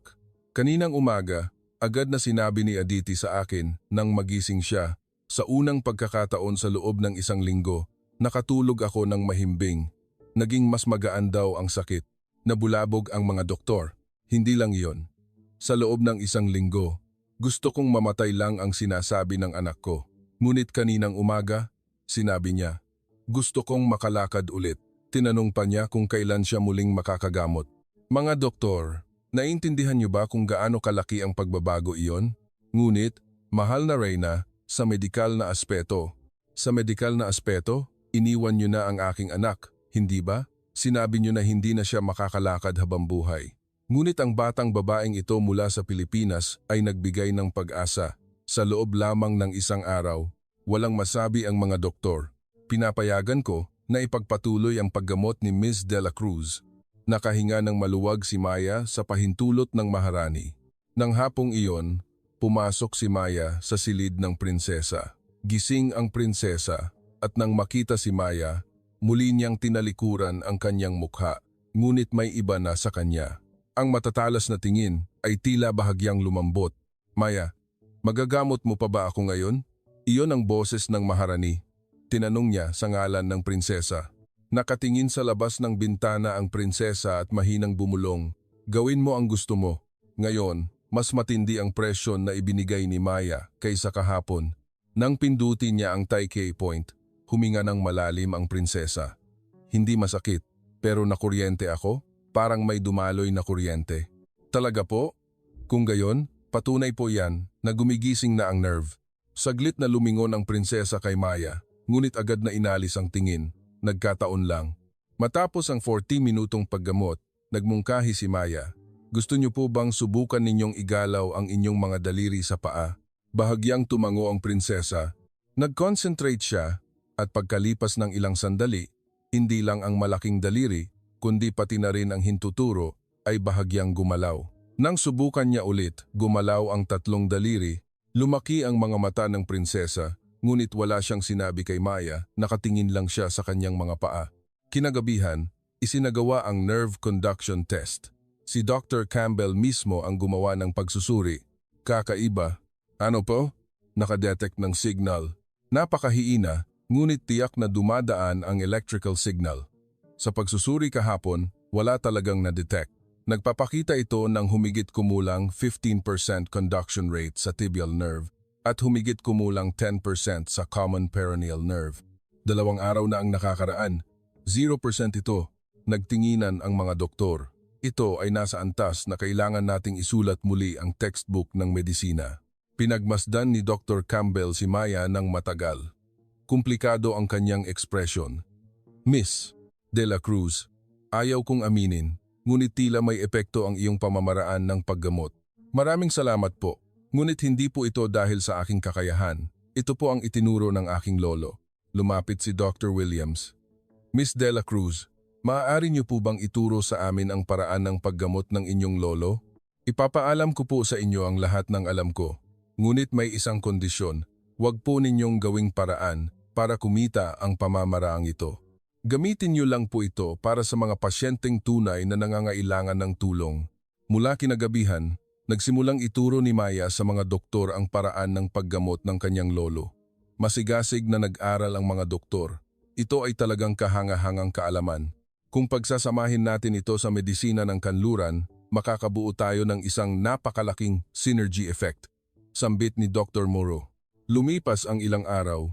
Kaninang umaga, agad na sinabi ni Aditi sa akin nang magising siya. Sa unang pagkakataon sa loob ng 1 linggo, nakatulog ako ng mahimbing. Naging mas magaan daw ang sakit. Nabulabog ang mga doktor. Hindi lang iyon. Sa loob ng 1 linggo, gusto kong mamatay lang ang sinasabi ng anak ko. Ngunit kaninang umaga, sinabi niya, gusto kong makalakad ulit. Tinanong pa niya kung kailan siya muling makakagamot. Mga doktor, naintindihan niyo ba kung gaano kalaki ang pagbabago iyon? Ngunit, mahal na Reyna, sa medikal na aspeto. Sa medikal na aspeto, iniwan niyo na ang aking anak, hindi ba? Sinabi niyo na hindi na siya makakalakad habang buhay. Ngunit ang batang babaeng ito mula sa Pilipinas ay nagbigay ng pag-asa. Sa loob lamang ng 1 araw, walang masabi ang mga doktor. Pinapayagan ko na ipagpatuloy ang paggamot ni Miss De La Cruz. Nakahinga ng maluwag si Maya sa pahintulot ng maharani. Nang hapong iyon, pumasok si Maya sa silid ng prinsesa. Gising ang prinsesa at nang makita si Maya, muli niyang tinalikuran ang kanyang mukha, ngunit may iba na sa kanya. Ang matatalas na tingin ay tila bahagyang lumambot. Maya, magagamot mo pa ba ako ngayon? Iyon ang boses ng maharani. Tinanong niya sa ngalan ng prinsesa. Nakatingin sa labas ng bintana ang prinsesa at mahinang bumulong. Gawin mo ang gusto mo. Ngayon, mas matindi ang presyon na ibinigay ni Maya kaysa kahapon. Nang pindutin niya ang Taikei Point, huminga ng malalim ang prinsesa. Hindi masakit, pero nakuryente ako. Parang may dumaloy na kuryente. Talaga po? Kung gayon, patunay po yan na gumigising na ang nerve. Saglit na lumingon ang prinsesa kay Maya, ngunit agad na inalis ang tingin. Nagkataon lang. Matapos ang 40 minutong paggamot, nagmungkahi si Maya. Gusto niyo po bang subukan ninyong igalaw ang inyong mga daliri sa paa? Bahagyang tumango ang prinsesa. Nag-concentrate siya at pagkalipas ng ilang sandali, hindi lang ang malaking daliri, kundi pati na rin ang hintuturo ay bahagyang gumalaw. Nang subukan niya ulit, gumalaw ang 3 daliri, lumaki ang mga mata ng prinsesa, ngunit wala siyang sinabi kay Maya, nakatingin lang siya sa kanyang mga paa. Kinagabihan, isinagawa ang nerve conduction test. Si Dr. Campbell mismo ang gumawa ng pagsusuri. Kakaiba. Ano po? Nakadetect ng signal. Napakahiina, ngunit tiyak na dumadaan ang electrical signal. Sa pagsusuri kahapon, wala talagang na-detect. Nagpapakita ito ng humigit kumulang 15% conduction rate sa tibial nerve at humigit kumulang 10% sa common peroneal nerve. 2 araw na ang nakakaraan. 0% ito. Nagtinginan ang mga doktor. Ito ay nasa antas na kailangan nating isulat muli ang textbook ng medisina. Pinagmasdan ni Dr. Campbell si Maya ng matagal. Komplikado ang kanyang ekspresyon. Miss De La Cruz, ayaw kong aminin, ngunit tila may epekto ang iyong pamamaraan ng paggamot. Maraming salamat po, ngunit hindi po ito dahil sa aking kakayahan. Ito po ang itinuro ng aking lolo. Lumapit si Dr. Williams. Miss De La Cruz, maaari niyo po bang ituro sa amin ang paraan ng paggamot ng inyong lolo? Ipapaalam ko po sa inyo ang lahat ng alam ko. Ngunit may isang kondisyon, huwag po ninyong gawing paraan para kumita ang pamamaraang ito. Gamitin niyo lang po ito para sa mga pasyenteng tunay na nangangailangan ng tulong. Mula kinagabihan, nagsimulang ituro ni Maya sa mga doktor ang paraan ng paggamot ng kanyang lolo. Masigasig na nag-aral ang mga doktor. Ito ay talagang kahanga-hangang kaalaman. Kung pagsasamahin natin ito sa medisina ng kanluran, makakabuo tayo ng isang napakalaking synergy effect. Sambit ni Dr. Moro. Lumipas ang ilang araw.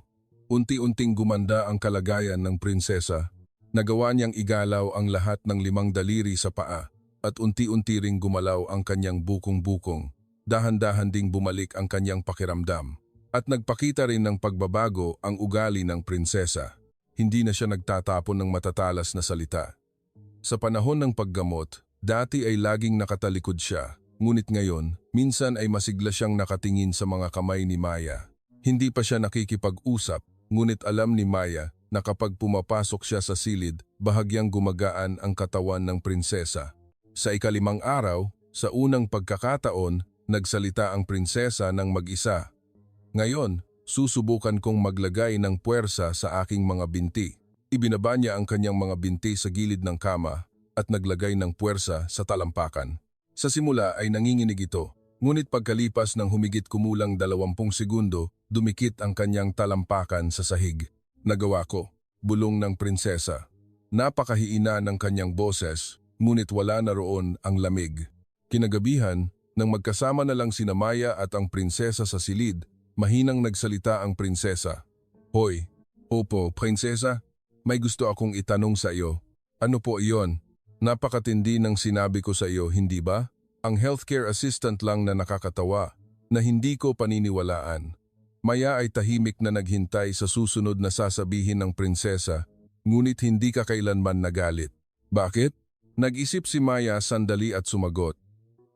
Unti-unting gumanda ang kalagayan ng prinsesa. Nagawa niyang igalaw ang lahat ng 5 daliri sa paa at unti-unti ring gumalaw ang kanyang bukong-bukong. Dahan-dahan ding bumalik ang kanyang pakiramdam. At nagpakita rin ng pagbabago ang ugali ng prinsesa. Hindi na siya nagtatapon ng matatalas na salita. Sa panahon ng paggamot, dati ay laging nakatalikod siya. Ngunit ngayon, minsan ay masigla siyang nakatingin sa mga kamay ni Maya. Hindi pa siya nakikipag-usap, ngunit alam ni Maya na kapag pumapasok siya sa silid, bahagyang gumagaan ang katawan ng prinsesa. Sa ika-5 araw, sa unang pagkakataon, nagsalita ang prinsesa ng mag-isa. Ngayon, susubukan kong maglagay ng puwersa sa aking mga binti. Ibinaba niya ang kanyang mga binti sa gilid ng kama at naglagay ng puwersa sa talampakan. Sa simula ay nanginginig ito, ngunit pagkalipas ng humigit kumulang 20 segundo, dumikit ang kanyang talampakan sa sahig. Nagawa ko, bulong ng prinsesa. Napakahina ng kanyang boses, ngunit wala na roon ang lamig. Kinagabihan, nang magkasama na lang sina Maya at ang prinsesa sa silid, mahinang nagsalita ang prinsesa. Hoy, opo, prinsesa, may gusto akong itanong sa iyo. Ano po iyon? Napakatindi ng sinabi ko sa iyo, hindi ba? Ang healthcare assistant lang na nakakatawa, na hindi ko paniniwalaan. Maya ay tahimik na naghintay sa susunod na sasabihin ng prinsesa, ngunit hindi ka kailanman nagalit. Bakit? Nag-isip si Maya sandali at sumagot.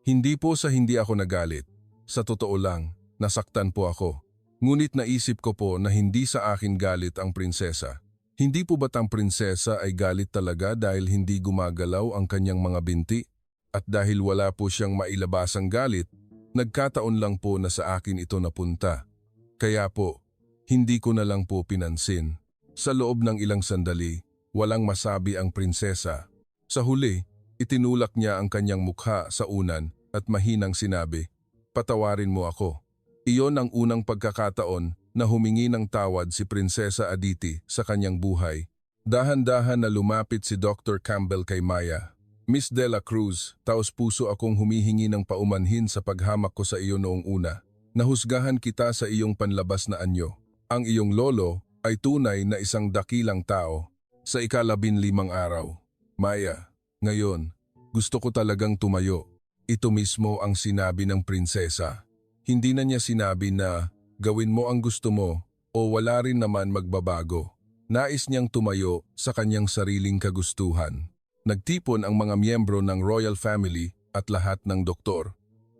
Hindi po sa hindi ako nagalit. Sa totoo lang, nasaktan po ako. Ngunit naisip ko po na hindi sa akin galit ang prinsesa. Hindi po ba't ang prinsesa ay galit talaga dahil hindi gumagalaw ang kanyang mga binti? At dahil wala po siyang mailabasang galit, nagkataon lang po na sa akin ito napunta. Kaya po, hindi ko na lang po pinansin. Sa loob ng ilang sandali, walang masabi ang prinsesa. Sa huli, itinulak niya ang kanyang mukha sa unan at mahinang sinabi, "Patawarin mo ako." Iyon ang unang pagkakataon na humingi ng tawad si Prinsesa Aditi sa kanyang buhay. Dahan-dahan na lumapit si Dr. Campbell kay Maya. Miss De La Cruz, taos-puso akong humihingi ng paumanhin sa paghamak ko sa iyo noong una. Nahusgahan kita sa iyong panlabas na anyo. Ang iyong lolo ay tunay na isang dakilang tao. Sa ika-15 araw. Maya, ngayon, gusto ko talagang tumayo. Ito mismo ang sinabi ng prinsesa. Hindi na niya sinabi na gawin mo ang gusto mo o wala rin naman magbabago. Nais niyang tumayo sa kanyang sariling kagustuhan. Nagtipon ang mga miyembro ng royal family at lahat ng doktor.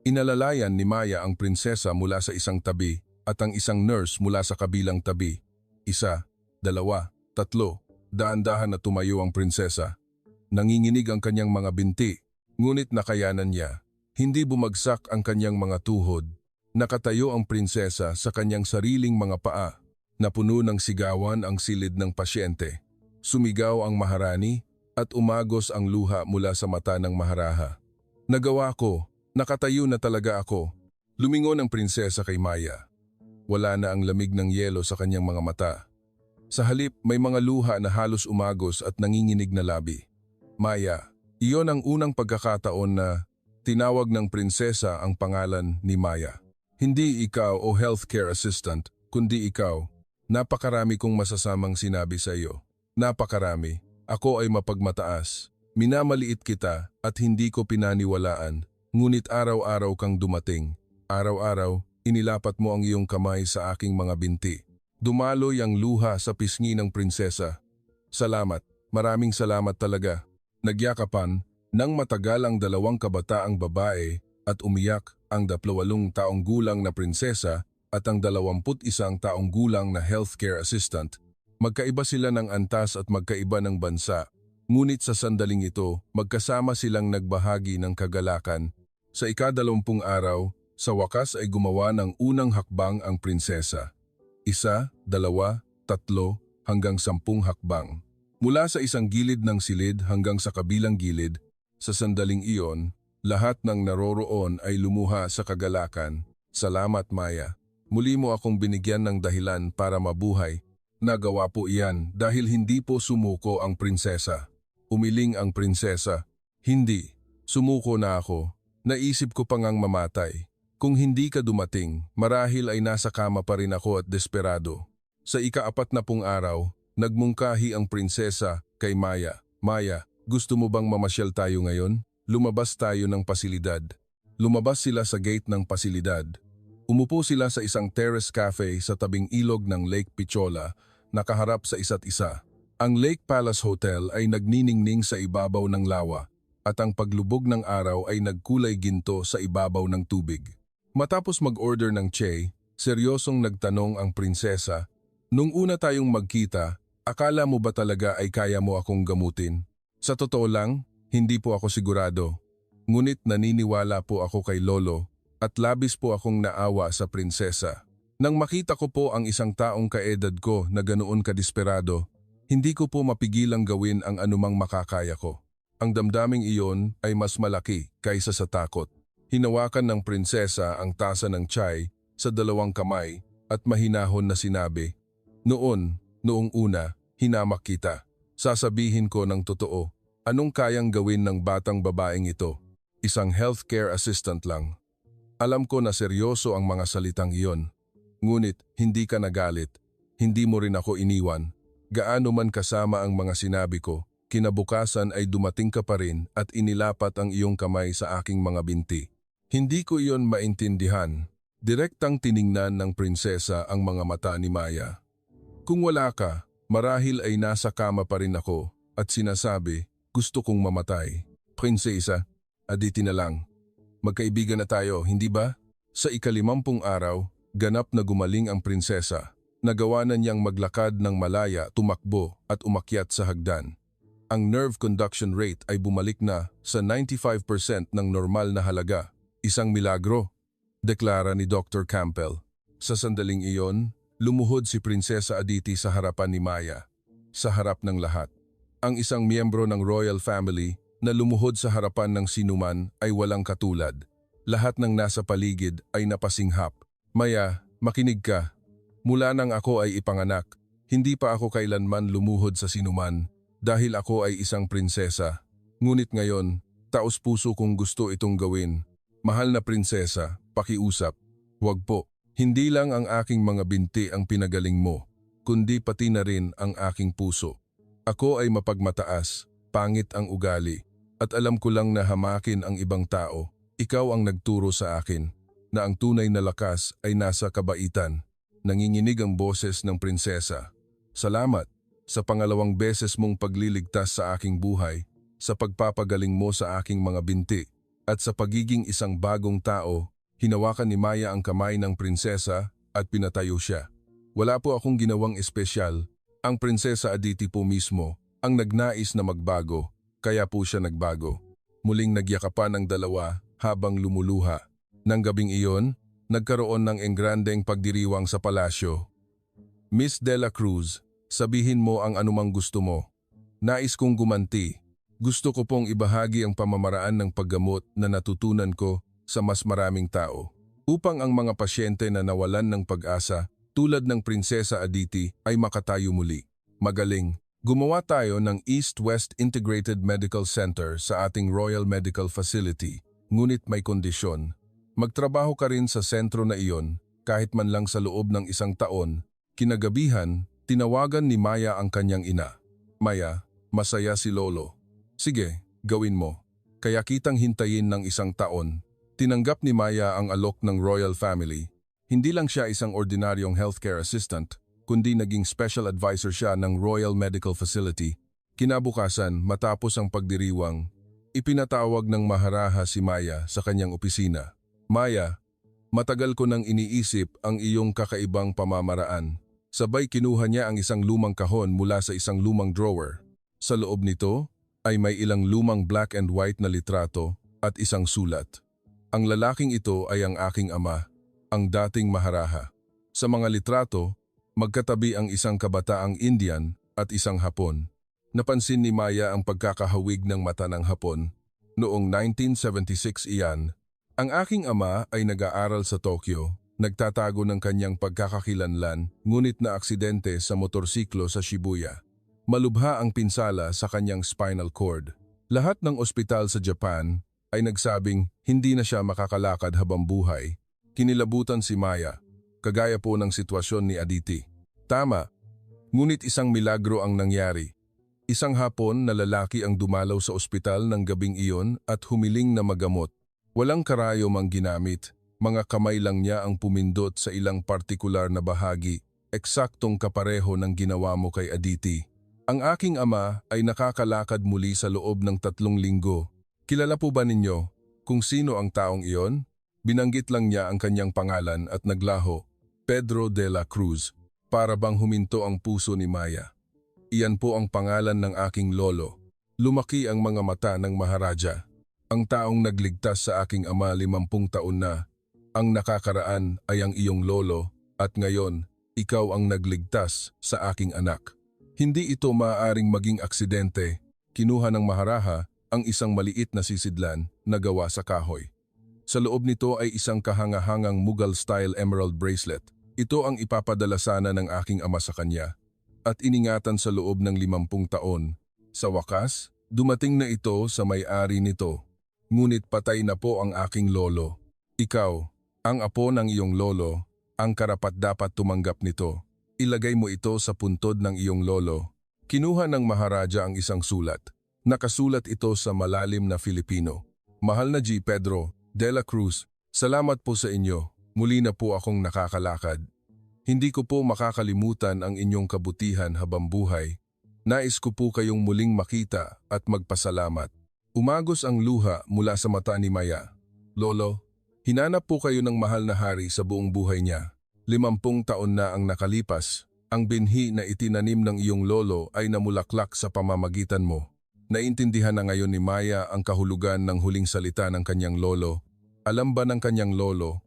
Inalalayan ni Maya ang prinsesa mula sa isang tabi at ang isang nurse mula sa kabilang tabi. 1, 2, 3, daan-dahan na tumayo ang prinsesa. Nanginginig ang kanyang mga binti, ngunit nakayanan niya. Hindi bumagsak ang kanyang mga tuhod. Nakatayo ang prinsesa sa kanyang sariling mga paa. Napuno ng sigawan ang silid ng pasyente. Sumigaw ang maharani at umagos ang luha mula sa mata ng maharaha. Nagawa ko, nakatayo na talaga ako. Lumingon ang prinsesa kay Maya. Wala na ang lamig ng yelo sa kanyang mga mata. Sa halip may mga luha na halos umagos at nanginginig na labi. Maya, iyon ang unang pagkakataon na tinawag ng prinsesa ang pangalan ni Maya. Hindi ikaw o healthcare assistant, kundi ikaw. Napakarami kong masasamang sinabi sa iyo. Napakarami. Ako ay mapagmataas. Minamaliit kita at hindi ko pinaniwalaan. Ngunit araw-araw kang dumating. Araw-araw, inilapat mo ang iyong kamay sa aking mga binti. Dumaloy ang luha sa pisngi ng prinsesa. Salamat. Maraming salamat talaga. Nagyakapan nang matagal ang 2 kabataang babae at umiyak ang 28 taong gulang na prinsesa at ang 21 taong gulang na healthcare assistant. Magkaiba sila ng antas at magkaiba ng bansa. Ngunit sa sandaling ito, magkasama silang nagbahagi ng kagalakan. Sa ika-20 araw, sa wakas ay gumawa ng unang hakbang ang prinsesa. 1, 2, 3, hanggang 10 hakbang. Mula sa isang gilid ng silid hanggang sa kabilang gilid, sa sandaling iyon, lahat ng naroroon ay lumuha sa kagalakan. Salamat Maya. Muli mo akong binigyan ng dahilan para mabuhay. Nagawa po iyan dahil hindi po sumuko ang prinsesa. Umiling ang prinsesa. Hindi. Sumuko na ako. Naisip ko pa ngang mamatay. Kung hindi ka dumating, marahil ay nasa kama pa rin ako at desperado. Sa ika-4 na pong araw, nagmungkahi ang prinsesa kay Maya. Maya, gusto mo bang mamasyal tayo ngayon? Lumabas tayo ng pasilidad. Lumabas sila sa gate ng pasilidad. Umupo sila sa isang terrace cafe sa tabing ilog ng Lake Pichola, nakaharap sa isa't isa. Ang Lake Palace Hotel ay nagniningning sa ibabaw ng lawa at ang paglubog ng araw ay nagkulay ginto sa ibabaw ng tubig. Matapos mag-order ng tse, seryosong nagtanong ang prinsesa, "Nung una tayong magkita, akala mo ba talaga ay kaya mo akong gamutin?" Sa totoo lang, hindi po ako sigurado. Ngunit naniniwala po ako kay Lolo at labis po akong naawa sa prinsesa. Nang makita ko po ang isang taong kaedad ko na ganoon kadesperado, hindi ko po mapigilang gawin ang anumang makakaya ko. Ang damdaming iyon ay mas malaki kaysa sa takot. Hinawakan ng prinsesa ang tasa ng tsay sa 2 kamay at mahinahon na sinabi, Noong una, hinamak kita. Sasabihin ko ng totoo, anong kayang gawin ng batang babaeng ito? Isang healthcare assistant lang. Alam ko na seryoso ang mga salitang iyon. Ngunit hindi ka nagalit, hindi mo rin ako iniwan. Gaano man kasama ang mga sinabi ko, kinabukasan ay dumating ka pa rin at inilapat ang iyong kamay sa aking mga binti. Hindi ko iyon maintindihan. Direktang tiningnan ng prinsesa ang mga mata ni Maya. Kung wala ka, marahil ay nasa kama pa rin ako at sinasabi, gusto kong mamatay. Prinsesa, aditi na lang. Magkaibigan na tayo, hindi ba? Sa ika-50 araw, ganap na gumaling ang prinsesa. Nagawa na niyang maglakad ng malaya, tumakbo at umakyat sa hagdan. Ang nerve conduction rate ay bumalik na sa 95% ng normal na halaga. Isang milagro, deklara ni Dr. Campbell. Sa sandaling iyon, lumuhod si Prinsesa Aditi sa harapan ni Maya. Sa harap ng lahat. Ang isang miyembro ng royal family na lumuhod sa harapan ng sinuman ay walang katulad. Lahat ng nasa paligid ay napasinghap. Maya, makinig ka. Mula nang ako ay ipanganak, hindi pa ako kailanman lumuhod sa sinuman dahil ako ay isang prinsesa. Ngunit ngayon, taos-puso kong gusto itong gawin. Mahal na prinsesa, pakiusap. Huwag po, hindi lang ang aking mga binti ang pinagaling mo, kundi pati na rin ang aking puso. Ako ay mapagmataas, pangit ang ugali, at alam ko lang na hamakin ang ibang tao. Ikaw ang nagturo sa akin na ang tunay na lakas ay nasa kabaitan. Nanginginig ang boses ng prinsesa. Salamat sa pangalawang beses mong pagliligtas sa aking buhay, sa pagpapagaling mo sa aking mga binti, at sa pagiging isang bagong tao. Hinawakan ni Maya ang kamay ng prinsesa at pinatayo siya. Wala po akong ginawang espesyal. Ang Prinsesa Aditi po mismo ang nagnais na magbago, kaya po siya nagbago. Muling nagyakapan ang dalawa habang lumuluha. Nang gabing iyon, nagkaroon ng engrandeng pagdiriwang sa palasyo. Miss De La Cruz, sabihin mo ang anumang gusto mo. Nais kong gumanti. Gusto ko pong ibahagi ang pamamaraan ng paggamot na natutunan ko sa mas maraming tao. Upang ang mga pasyente na nawalan ng pag-asa, tulad ng Prinsesa Aditi, ay makatayo muli. Magaling, gumawa tayo ng East-West Integrated Medical Center sa ating Royal Medical Facility. Ngunit may kondisyon. Magtrabaho ka rin sa sentro na iyon, kahit man lang sa loob ng 1 taon. Kinagabihan, tinawagan ni Maya ang kanyang ina. Maya, masaya si Lolo. Sige, gawin mo. Kaya kitang hintayin ng 1 taon. Tinanggap ni Maya ang alok ng royal family. Hindi lang siya isang ordinaryong healthcare assistant, kundi naging special advisor siya ng Royal Medical Facility. Kinabukasan, matapos ang pagdiriwang, ipinatawag ng maharaha si Maya sa kanyang opisina. Maya, matagal ko nang iniisip ang iyong kakaibang pamamaraan. Sabay kinuha niya ang isang lumang kahon mula sa isang lumang drawer. Sa loob nito ay may ilang lumang black and white na litrato at isang sulat. Ang lalaking ito ay ang aking ama, ang dating maharaha. Sa mga litrato, magkatabi ang isang kabataang Indian at isang Hapon. Napansin ni Maya ang pagkakahawig ng mata ng Hapon. Noong 1976 iyan, ang aking ama ay nag-aaral sa Tokyo nagtatago ng kanyang pagkakakilanlan ngunit na aksidente sa motorsiklo sa Shibuya. Malubha ang pinsala sa kanyang spinal cord. Lahat ng ospital sa Japan ay nagsabing hindi na siya makakalakad habang buhay. Kinilabutan si Maya, kagaya po ng sitwasyon ni Aditi. Tama, ngunit isang milagro ang nangyari. Isang hapon na lalaki ang dumalaw sa ospital ng gabing iyon at humiling na magamot. Walang karayom ang ginamit, mga kamay lang niya ang pumindot sa ilang partikular na bahagi, eksaktong kapareho ng ginawa mo kay Aditi. Ang aking ama ay nakakalakad muli sa loob ng 3 linggo. Kilala po ba ninyo kung sino ang taong iyon? Binanggit lang niya ang kanyang pangalan at naglaho, Pedro de la Cruz, para bang huminto ang puso ni Maya. Iyan po ang pangalan ng aking lolo. Lumaki ang mga mata ng Maharaja. Ang taong nagligtas sa aking ama 50 taon na. Ang nakakaraan ay ang iyong lolo at ngayon, ikaw ang nagligtas sa aking anak. Hindi ito maaaring maging aksidente. Kinuha ng Maharaja ang isang maliit na sisidlan na gawa sa kahoy. Sa loob nito ay isang kahangahangang Mughal-style emerald bracelet. Ito ang ipapadala sana ng aking ama sa kanya. At iningatan sa loob ng 50 taon. Sa wakas, dumating na ito sa may-ari nito. Ngunit patay na po ang aking lolo. Ikaw, ang apo ng iyong lolo, ang karapat-dapat tumanggap nito. Ilagay mo ito sa puntod ng iyong lolo. Kinuha ng Maharaja ang isang sulat. Nakasulat ito sa malalim na Filipino. Mahal na G. Pedro de la Cruz, salamat po sa inyo. Muli na po akong nakakalakad. Hindi ko po makakalimutan ang inyong kabutihan habang buhay. Nais ko po kayong muling makita at magpasalamat. Umagos ang luha mula sa mata ni Maya. Lolo, hinanap po kayo ng mahal na hari sa buong buhay niya. 50 taon na ang nakalipas. Ang binhi na itinanim ng iyong lolo ay namulaklak sa pamamagitan mo. Naintindihan na ngayon ni Maya ang kahulugan ng huling salita ng kanyang lolo. Alam ba ng kanyang lolo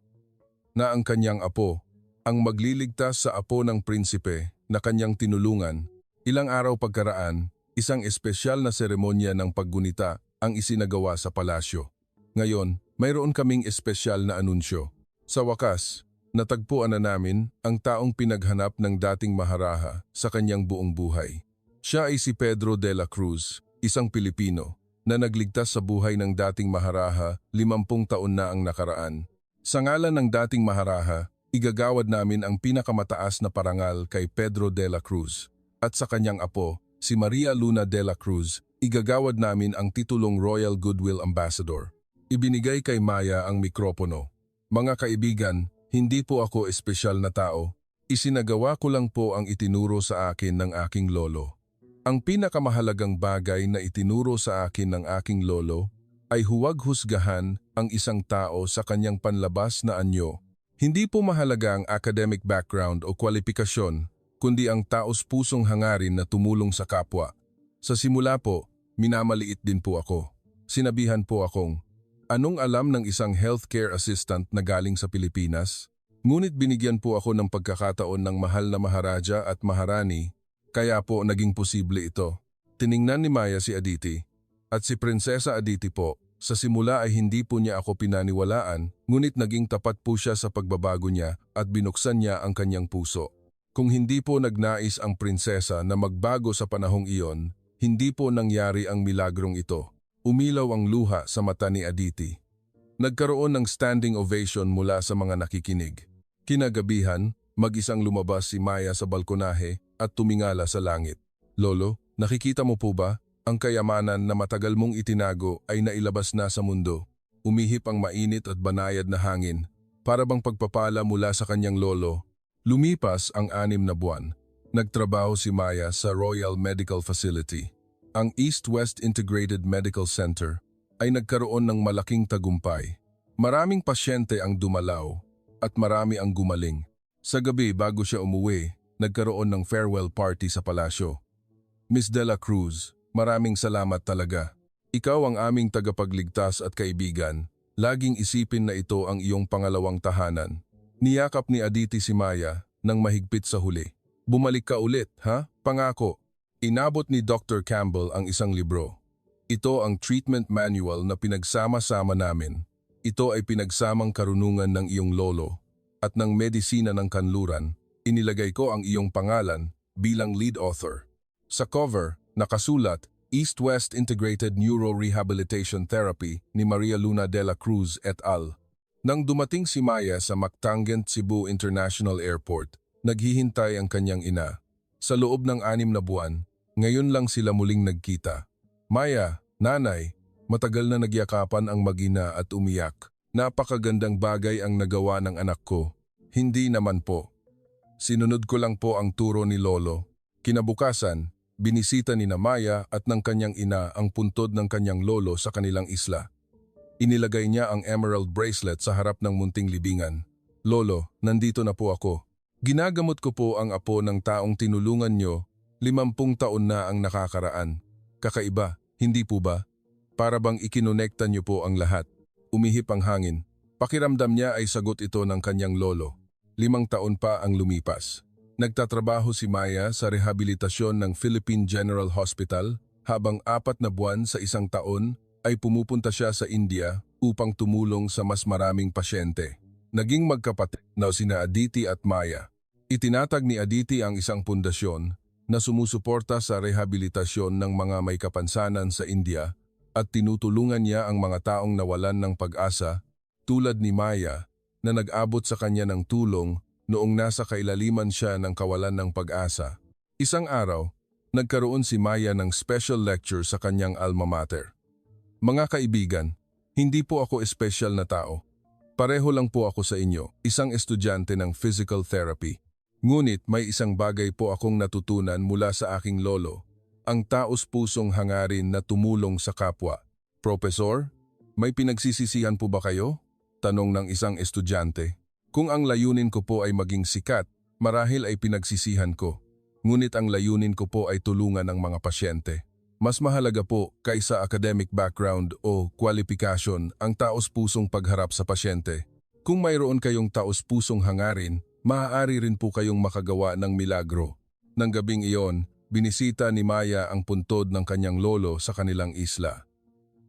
na ang kanyang apo ang magliligtas sa apo ng prinsipe na kanyang tinulungan? Ilang araw pagkaraan, isang espesyal na seremonya ng paggunita ang isinagawa sa palasyo. Ngayon, mayroon kaming espesyal na anunsyo. Sa wakas, natagpuan na namin ang taong pinaghanap ng dating Maharaja sa kanyang buong buhay. Siya ay si Pedro de la Cruz, isang Pilipino, na nagligtas sa buhay ng dating Maharaja 50 taon na ang nakaraan. Sa ngalan ng dating Maharaja, igagawad namin ang pinakamataas na parangal kay Pedro de la Cruz. At sa kanyang apo, si Maria Luna de la Cruz, igagawad namin ang titulong Royal Goodwill Ambassador. Ibinigay kay Maya ang mikropono. Mga kaibigan, hindi po ako espesyal na tao. Isinagawa ko lang po ang itinuro sa akin ng aking lolo. Ang pinakamahalagang bagay na itinuro sa akin ng aking lolo ay huwag husgahan ang isang tao sa kanyang panlabas na anyo. Hindi po mahalaga ang academic background o kwalifikasyon, kundi ang taos-pusong hangarin na tumulong sa kapwa. Sa simula po, minamaliit din po ako. Sinabihan po akong, anong alam ng isang healthcare assistant na galing sa Pilipinas? Ngunit binigyan po ako ng pagkakataon ng mahal na Maharaja at Maharani, kaya po naging posible ito. Tiningnan ni Maya si Aditi, at si Prinsesa Aditi po. Sa simula ay hindi po niya ako pinaniwalaan, ngunit naging tapat po siya sa pagbabago niya at binuksan niya ang kanyang puso. Kung hindi po nagnais ang prinsesa na magbago sa panahong iyon, hindi po nangyari ang milagrong ito. Umilaw ang luha sa mata ni Aditi. Nagkaroon ng standing ovation mula sa mga nakikinig. Kinagabihan, mag-isang lumabas si Maya sa balkonahe at tumingala sa langit. Lolo, nakikita mo po ba? Ang kayamanan na matagal mong itinago ay nailabas na sa mundo. Umihip ang mainit at banayad na hangin, para bang pagpapala mula sa kanyang lolo. Lumipas ang 6 na buwan. Nagtrabaho si Maya sa Royal Medical Facility. Ang East-West Integrated Medical Center ay nagkaroon ng malaking tagumpay. Maraming pasyente ang dumalaw at marami ang gumaling. Sa gabi bago siya umuwi, nagkaroon ng farewell party sa palasyo. Miss de la Cruz, maraming salamat talaga. Ikaw ang aming tagapagligtas at kaibigan. Laging isipin na ito ang iyong pangalawang tahanan. Niyakap ni Aditi si Maya nang mahigpit sa huli. Bumalik ka ulit, ha? Pangako. Inabot ni Dr. Campbell ang isang libro. Ito ang treatment manual na pinagsama-sama namin. Ito ay pinagsamang karunungan ng iyong lolo. at ng medisina ng kanluran, inilagay ko ang iyong pangalan bilang lead author. Sa cover, nakasulat, East-West Integrated Neuro-Rehabilitation Therapy ni Maria Luna de la Cruz et al. Nang dumating si Maya sa Mactanggent Cebu International Airport, naghihintay ang kanyang ina. Sa loob ng 6 na buwan, ngayon lang sila muling nagkita. Maya, nanay, matagal na nagyakapan ang mag-ina at umiyak. Napakagandang bagay ang nagawa ng anak ko. Hindi naman po. Sinunod ko lang po ang turo ni Lolo. Kinabukasan, binisita ni Maya at ng kanyang ina ang puntod ng kanyang lolo sa kanilang isla. Inilagay niya ang emerald bracelet sa harap ng munting libingan. Lolo, nandito na po ako. Ginagamot ko po ang apo ng taong tinulungan nyo, 50 taon na ang nakakaraan. Kakaiba, hindi po ba? Para bang ikinonekta nyo po ang lahat. Umihip ang hangin. Pakiramdam niya ay sagot ito ng kanyang lolo. 5 taon pa ang lumipas. Nagtatrabaho si Maya sa rehabilitasyon ng Philippine General Hospital habang 4 na buwan sa 1 taon ay pumupunta siya sa India upang tumulong sa mas maraming pasyente. Naging magkapatid na sina Aditi at Maya. Itinatag ni Aditi ang isang pundasyon na sumusuporta sa rehabilitasyon ng mga may kapansanan sa India at tinutulungan niya ang mga taong nawalan ng pag-asa tulad ni Maya na nag-abot sa kanya ng tulong noong nasa kailaliman siya ng kawalan ng pag-asa. Isang araw, nagkaroon si Maya ng special lecture sa kanyang alma mater. Mga kaibigan, hindi po ako espesyal na tao. Pareho lang po ako sa inyo, isang estudyante ng physical therapy. Ngunit may isang bagay po akong natutunan mula sa aking lolo, ang taos-pusong hangarin na tumulong sa kapwa. Profesor, may pinagsisisihan po ba kayo? Tanong ng isang estudyante. Kung ang layunin ko po ay maging sikat, marahil ay pinagsisihan ko. Ngunit ang layunin ko po ay tulungan ang mga pasyente. Mas mahalaga po kaysa academic background o kwalifikasyon ang taos-pusong pagharap sa pasyente. Kung mayroon kayong taos-pusong hangarin, maaari rin po kayong makagawa ng milagro. Nang gabing iyon, binisita ni Maya ang puntod ng kanyang lolo sa kanilang isla.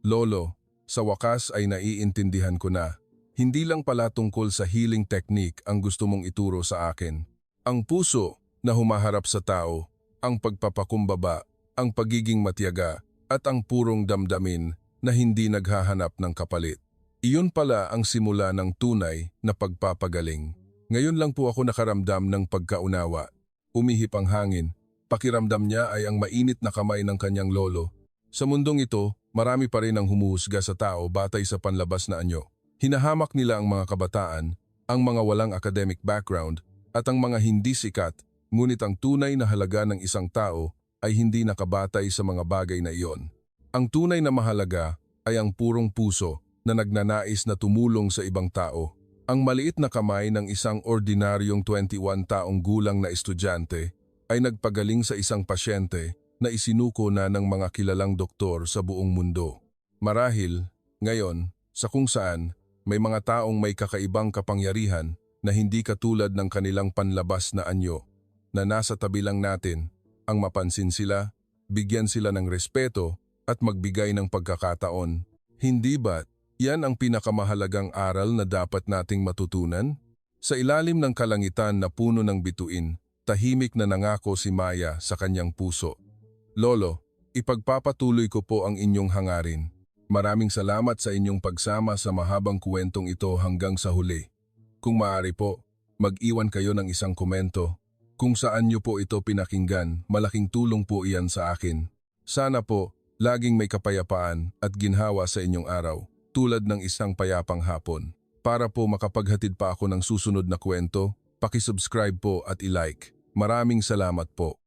Lolo, sa wakas ay naiintindihan ko na, hindi lang pala tungkol sa healing technique ang gusto mong ituro sa akin. Ang puso na humaharap sa tao, ang pagpapakumbaba, ang pagiging matiyaga, at ang purong damdamin na hindi naghahanap ng kapalit. Iyon pala ang simula ng tunay na pagpapagaling. Ngayon lang po ako nakaramdam ng pagkaunawa. Umihip ang hangin. Pakiramdam niya ay ang mainit na kamay ng kanyang lolo. Sa mundong ito, marami pa rin ang humuhusga sa tao batay sa panlabas na anyo. Hinahamak nila ang mga kabataan, ang mga walang academic background, at ang mga hindi sikat, ngunit ang tunay na halaga ng isang tao ay hindi nakabatay sa mga bagay na iyon. Ang tunay na mahalaga ay ang purong puso na nagnanais na tumulong sa ibang tao. Ang maliit na kamay ng isang ordinaryong 21 taong gulang na estudyante ay nagpagaling sa isang pasyente na isinuko na ng mga kilalang doktor sa buong mundo. Marahil, ngayon, sa kung saan, may mga taong may kakaibang kapangyarihan na hindi katulad ng kanilang panlabas na anyo, na nasa tabi lang natin, ang mapansin sila, bigyan sila ng respeto at magbigay ng pagkakataon. Hindi ba yan ang pinakamahalagang aral na dapat nating matutunan? Sa ilalim ng kalangitan na puno ng bituin, tahimik na nangako si Maya sa kanyang puso. Lolo, ipagpapatuloy ko po ang inyong hangarin. Maraming salamat sa inyong pagsama sa mahabang kwentong ito hanggang sa huli. Kung maaari po, mag-iwan kayo ng isang komento. Kung saan niyo po ito pinakinggan, malaking tulong po iyan sa akin. Sana po, laging may kapayapaan at ginhawa sa inyong araw, tulad ng isang payapang hapon. Para po makapaghatid pa ako ng susunod na kwento, paki-subscribe po at i-like. Maraming salamat po.